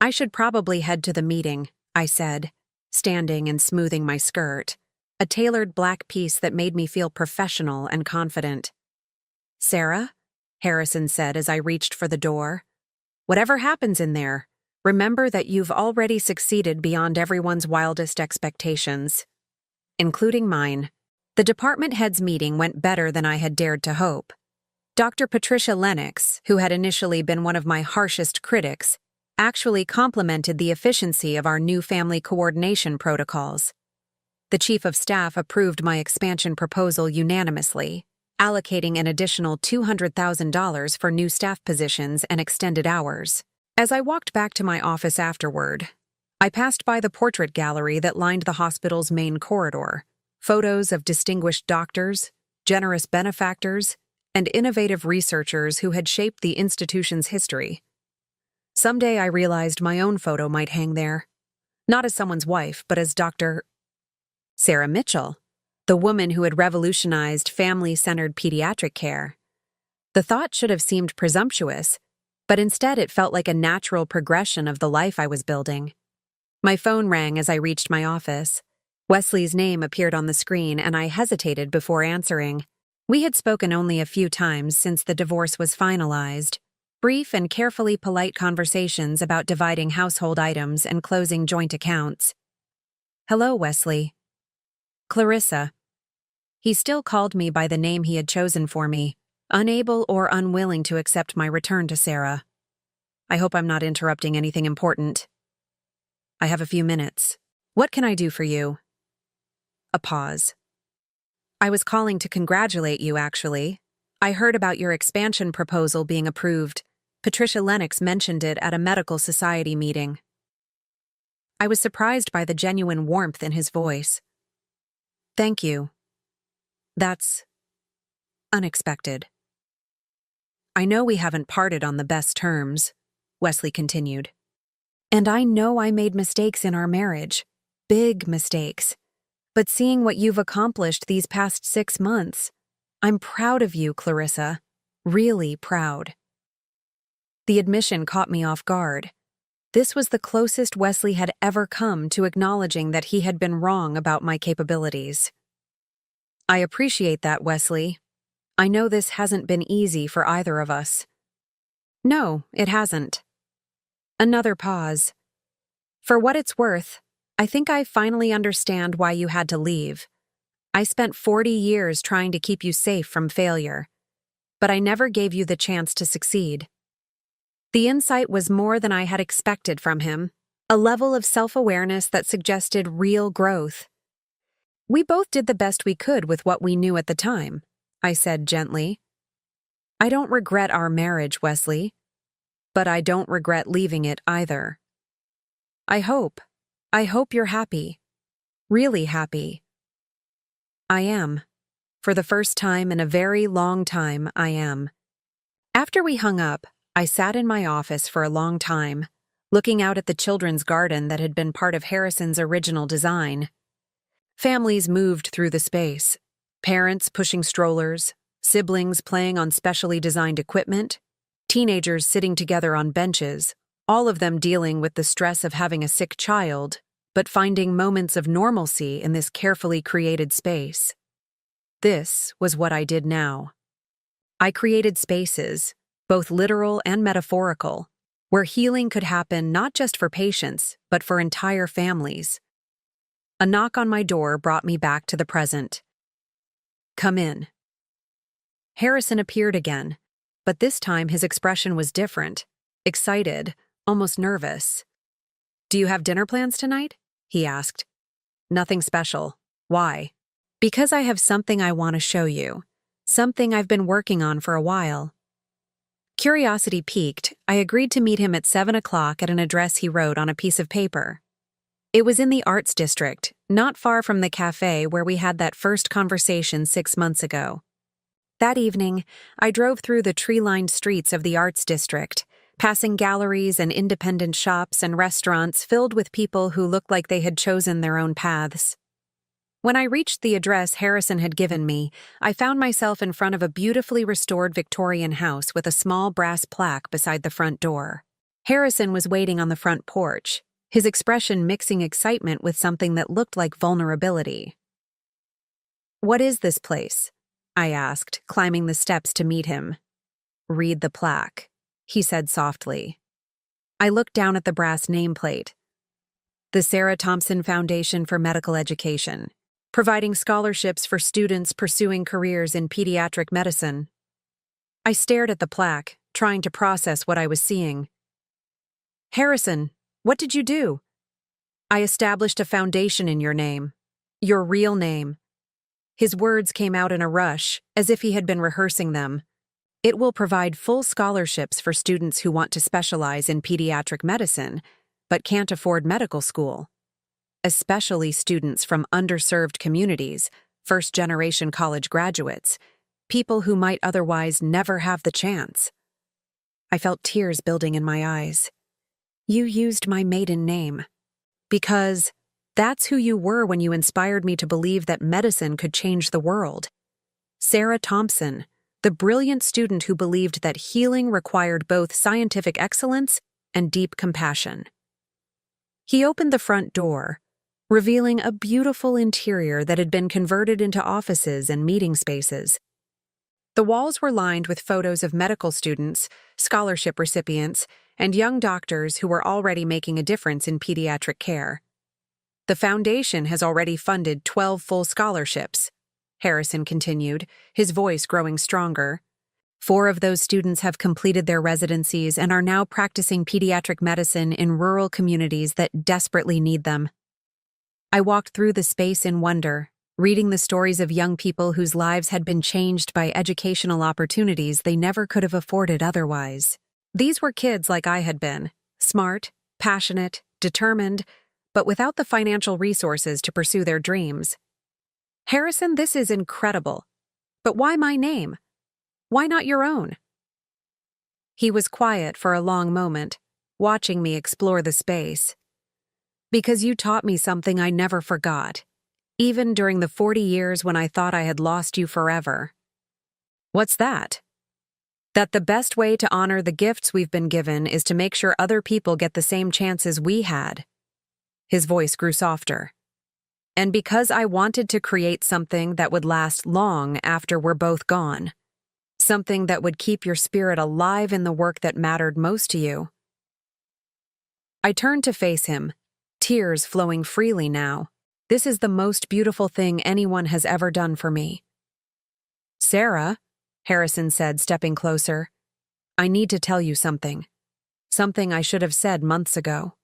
I should probably head to the meeting, I said, standing and smoothing my skirt, a tailored black piece that made me feel professional and confident. Sarah? Harrison said as I reached for the door. Whatever happens in there, remember that you've already succeeded beyond everyone's wildest expectations, including mine. The department heads meeting went better than I had dared to hope. Dr. Patricia Lennox, who had initially been one of my harshest critics, actually complimented the efficiency of our new family coordination protocols. The Chief of Staff approved my expansion proposal unanimously, allocating an additional $200,000 for new staff positions and extended hours. As I walked back to my office afterward, I passed by the portrait gallery that lined the hospital's main corridor. Photos of distinguished doctors, generous benefactors, and innovative researchers who had shaped the institution's history. Someday I realized my own photo might hang there, not as someone's wife, but as Dr. Sarah Mitchell, the woman who had revolutionized family-centered pediatric care. The thought should have seemed presumptuous, but instead it felt like a natural progression of the life I was building. My phone rang as I reached my office. Wesley's name appeared on the screen, and I hesitated before answering. We had spoken only a few times since the divorce was finalized. Brief and carefully polite conversations about dividing household items and closing joint accounts. Hello, Wesley. Clarissa. He still called me by the name he had chosen for me, unable or unwilling to accept my return to Sarah. I hope I'm not interrupting anything important. I have a few minutes. What can I do for you? A pause. I was calling to congratulate you, actually. I heard about your expansion proposal being approved. Patricia Lennox mentioned it at a medical society meeting. I was surprised by the genuine warmth in his voice. Thank you. That's unexpected. I know we haven't parted on the best terms, Wesley continued. And I know I made mistakes in our marriage, big mistakes. But seeing what you've accomplished these past 6 months, I'm proud of you, Clarissa. Really proud. The admission caught me off guard. This was the closest Wesley had ever come to acknowledging that he had been wrong about my capabilities. I appreciate that, Wesley. I know this hasn't been easy for either of us. No, it hasn't. Another pause. For what it's worth, I think I finally understand why you had to leave. I spent 40 years trying to keep you safe from failure, but I never gave you the chance to succeed. The insight was more than I had expected from him, a level of self-awareness that suggested real growth. We both did the best we could with what we knew at the time, I said gently. I don't regret our marriage, Wesley, but I don't regret leaving it either. I hope you're happy. Really happy. I am. For the first time in a very long time, I am. After we hung up, I sat in my office for a long time, looking out at the children's garden that had been part of Harrison's original design. Families moved through the space, parents pushing strollers, siblings playing on specially designed equipment, teenagers sitting together on benches, all of them dealing with the stress of having a sick child, but finding moments of normalcy in this carefully created space. This was what I did now. I created spaces, both literal and metaphorical, where healing could happen not just for patients, but for entire families. A knock on my door brought me back to the present. "Come in." Harrison appeared again, but this time his expression was different, excited, almost nervous. "Do you have dinner plans tonight?" he asked. "Nothing special. Why?" "Because I have something I want to show you. Something I've been working on for a while." Curiosity piqued, I agreed to meet him at 7 o'clock at an address he wrote on a piece of paper. It was in the Arts District, not far from the cafe where we had that first conversation 6 months ago. That evening, I drove through the tree-lined streets of the Arts District, passing galleries and independent shops and restaurants filled with people who looked like they had chosen their own paths. When I reached the address Harrison had given me, I found myself in front of a beautifully restored Victorian house with a small brass plaque beside the front door. Harrison was waiting on the front porch, his expression mixing excitement with something that looked like vulnerability. "What is this place?" I asked, climbing the steps to meet him. "Read the plaque," he said softly. I looked down at the brass nameplate. "The Sarah Thompson Foundation for Medical Education, providing scholarships for students pursuing careers in pediatric medicine." I stared at the plaque, trying to process what I was seeing. "Harrison, what did you do?" "I established a foundation in your name. Your real name." His words came out in a rush, as if he had been rehearsing them. "It will provide full scholarships for students who want to specialize in pediatric medicine, but can't afford medical school. Especially students from underserved communities, first-generation college graduates, people who might otherwise never have the chance." I felt tears building in my eyes. "You used my maiden name. Because that's who you were when you inspired me to believe that medicine could change the world. Sarah Thompson, the brilliant student who believed that healing required both scientific excellence and deep compassion." He opened the front door, revealing a beautiful interior that had been converted into offices and meeting spaces. The walls were lined with photos of medical students, scholarship recipients, and young doctors who were already making a difference in pediatric care. "The foundation has already funded 12 full scholarships," Harrison continued, his voice growing stronger. "4 of those students have completed their residencies and are now practicing pediatric medicine in rural communities that desperately need them." I walked through the space in wonder, reading the stories of young people whose lives had been changed by educational opportunities they never could have afforded otherwise. These were kids like I had been, smart, passionate, determined, but without the financial resources to pursue their dreams. "Harrison, this is incredible. But why my name? Why not your own?" He was quiet for a long moment, watching me explore the space. "Because you taught me something I never forgot, even during the 40 years when I thought I had lost you forever." "What's that?" "That the best way to honor the gifts we've been given is to make sure other people get the same chances we had." His voice grew softer. "And because I wanted to create something that would last long after we're both gone. Something that would keep your spirit alive in the work that mattered most to you." I turned to face him, tears flowing freely now. "This is the most beautiful thing anyone has ever done for me." "Sarah," Harrison said, stepping closer, "I need to tell you something. Something I should have said months ago."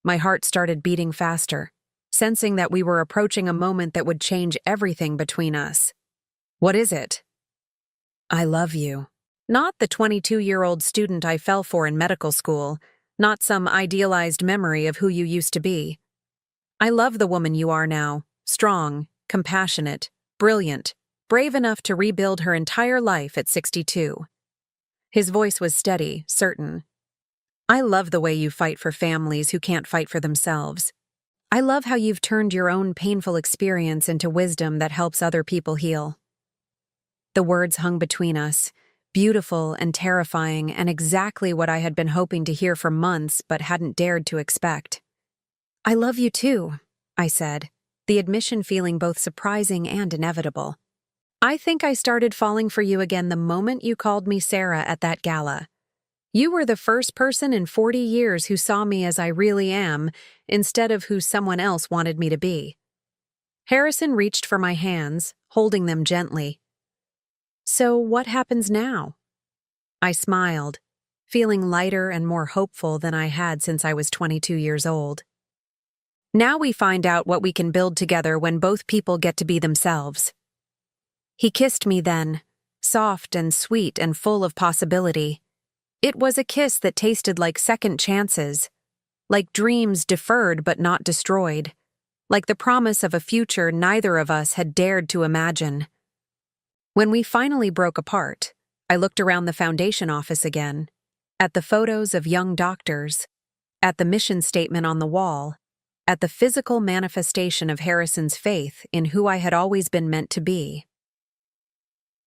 My heart started beating faster, sensing that we were approaching a moment that would change everything between us. "What is it?" "I love you." Not the 22-year-old student I fell for in medical school, not some idealized memory of who you used to be. I love the woman you are now, strong, compassionate, brilliant, brave enough to rebuild her entire life at 62. His voice was steady, certain. "I love the way you fight for families who can't fight for themselves. I love how you've turned your own painful experience into wisdom that helps other people heal." The words hung between us, beautiful and terrifying, and exactly what I had been hoping to hear for months but hadn't dared to expect. "I love you too," I said, the admission feeling both surprising and inevitable. "I think I started falling for you again the moment you called me Sarah at that gala. You were the first person in 40 years who saw me as I really am, instead of who someone else wanted me to be. Harrison reached for my hands, holding them gently. So what happens now? I smiled, feeling lighter and more hopeful than I had since I was 22 years old. Now we find out what we can build together when both people get to be themselves. He kissed me then, soft and sweet and full of possibility. It was a kiss that tasted like second chances, like dreams deferred but not destroyed, like the promise of a future neither of us had dared to imagine. When we finally broke apart, I looked around the foundation office again, at the photos of young doctors, at the mission statement on the wall, at the physical manifestation of Harrison's faith in who I had always been meant to be.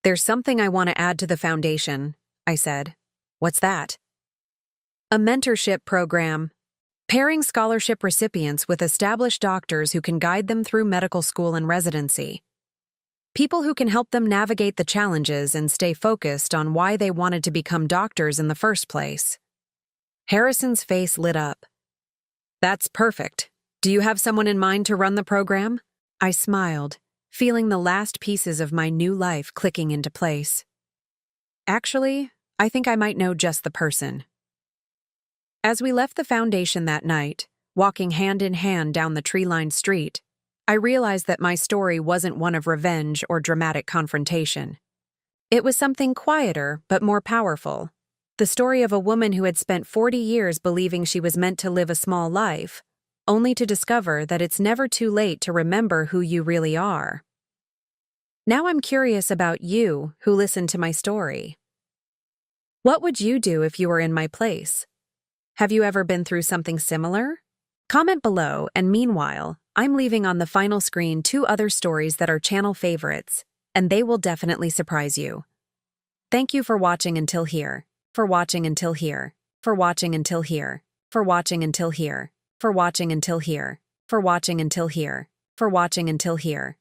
There's something I want to add to the foundation, I said. What's that? A mentorship program, pairing scholarship recipients with established doctors who can guide them through medical school and residency. People who can help them navigate the challenges and stay focused on why they wanted to become doctors in the first place. Harrison's face lit up. That's perfect. Do you have someone in mind to run the program? I smiled, feeling the last pieces of my new life clicking into place. Actually, I think I might know just the person. As we left the foundation that night, walking hand in hand down the tree-lined street, I realized that my story wasn't one of revenge or dramatic confrontation. It was something quieter but more powerful. The story of a woman who had spent 40 years believing she was meant to live a small life, only to discover that it's never too late to remember who you really are. Now I'm curious about you who listened to my story. What would you do if you were in my place? Have you ever been through something similar? Comment below, and meanwhile, I'm leaving on the final screen 2 other stories that are channel favorites, and they will definitely surprise you. Thank you for watching until here. For watching until here. For watching until here. For watching until here. For watching until here. For watching until here. For watching until here.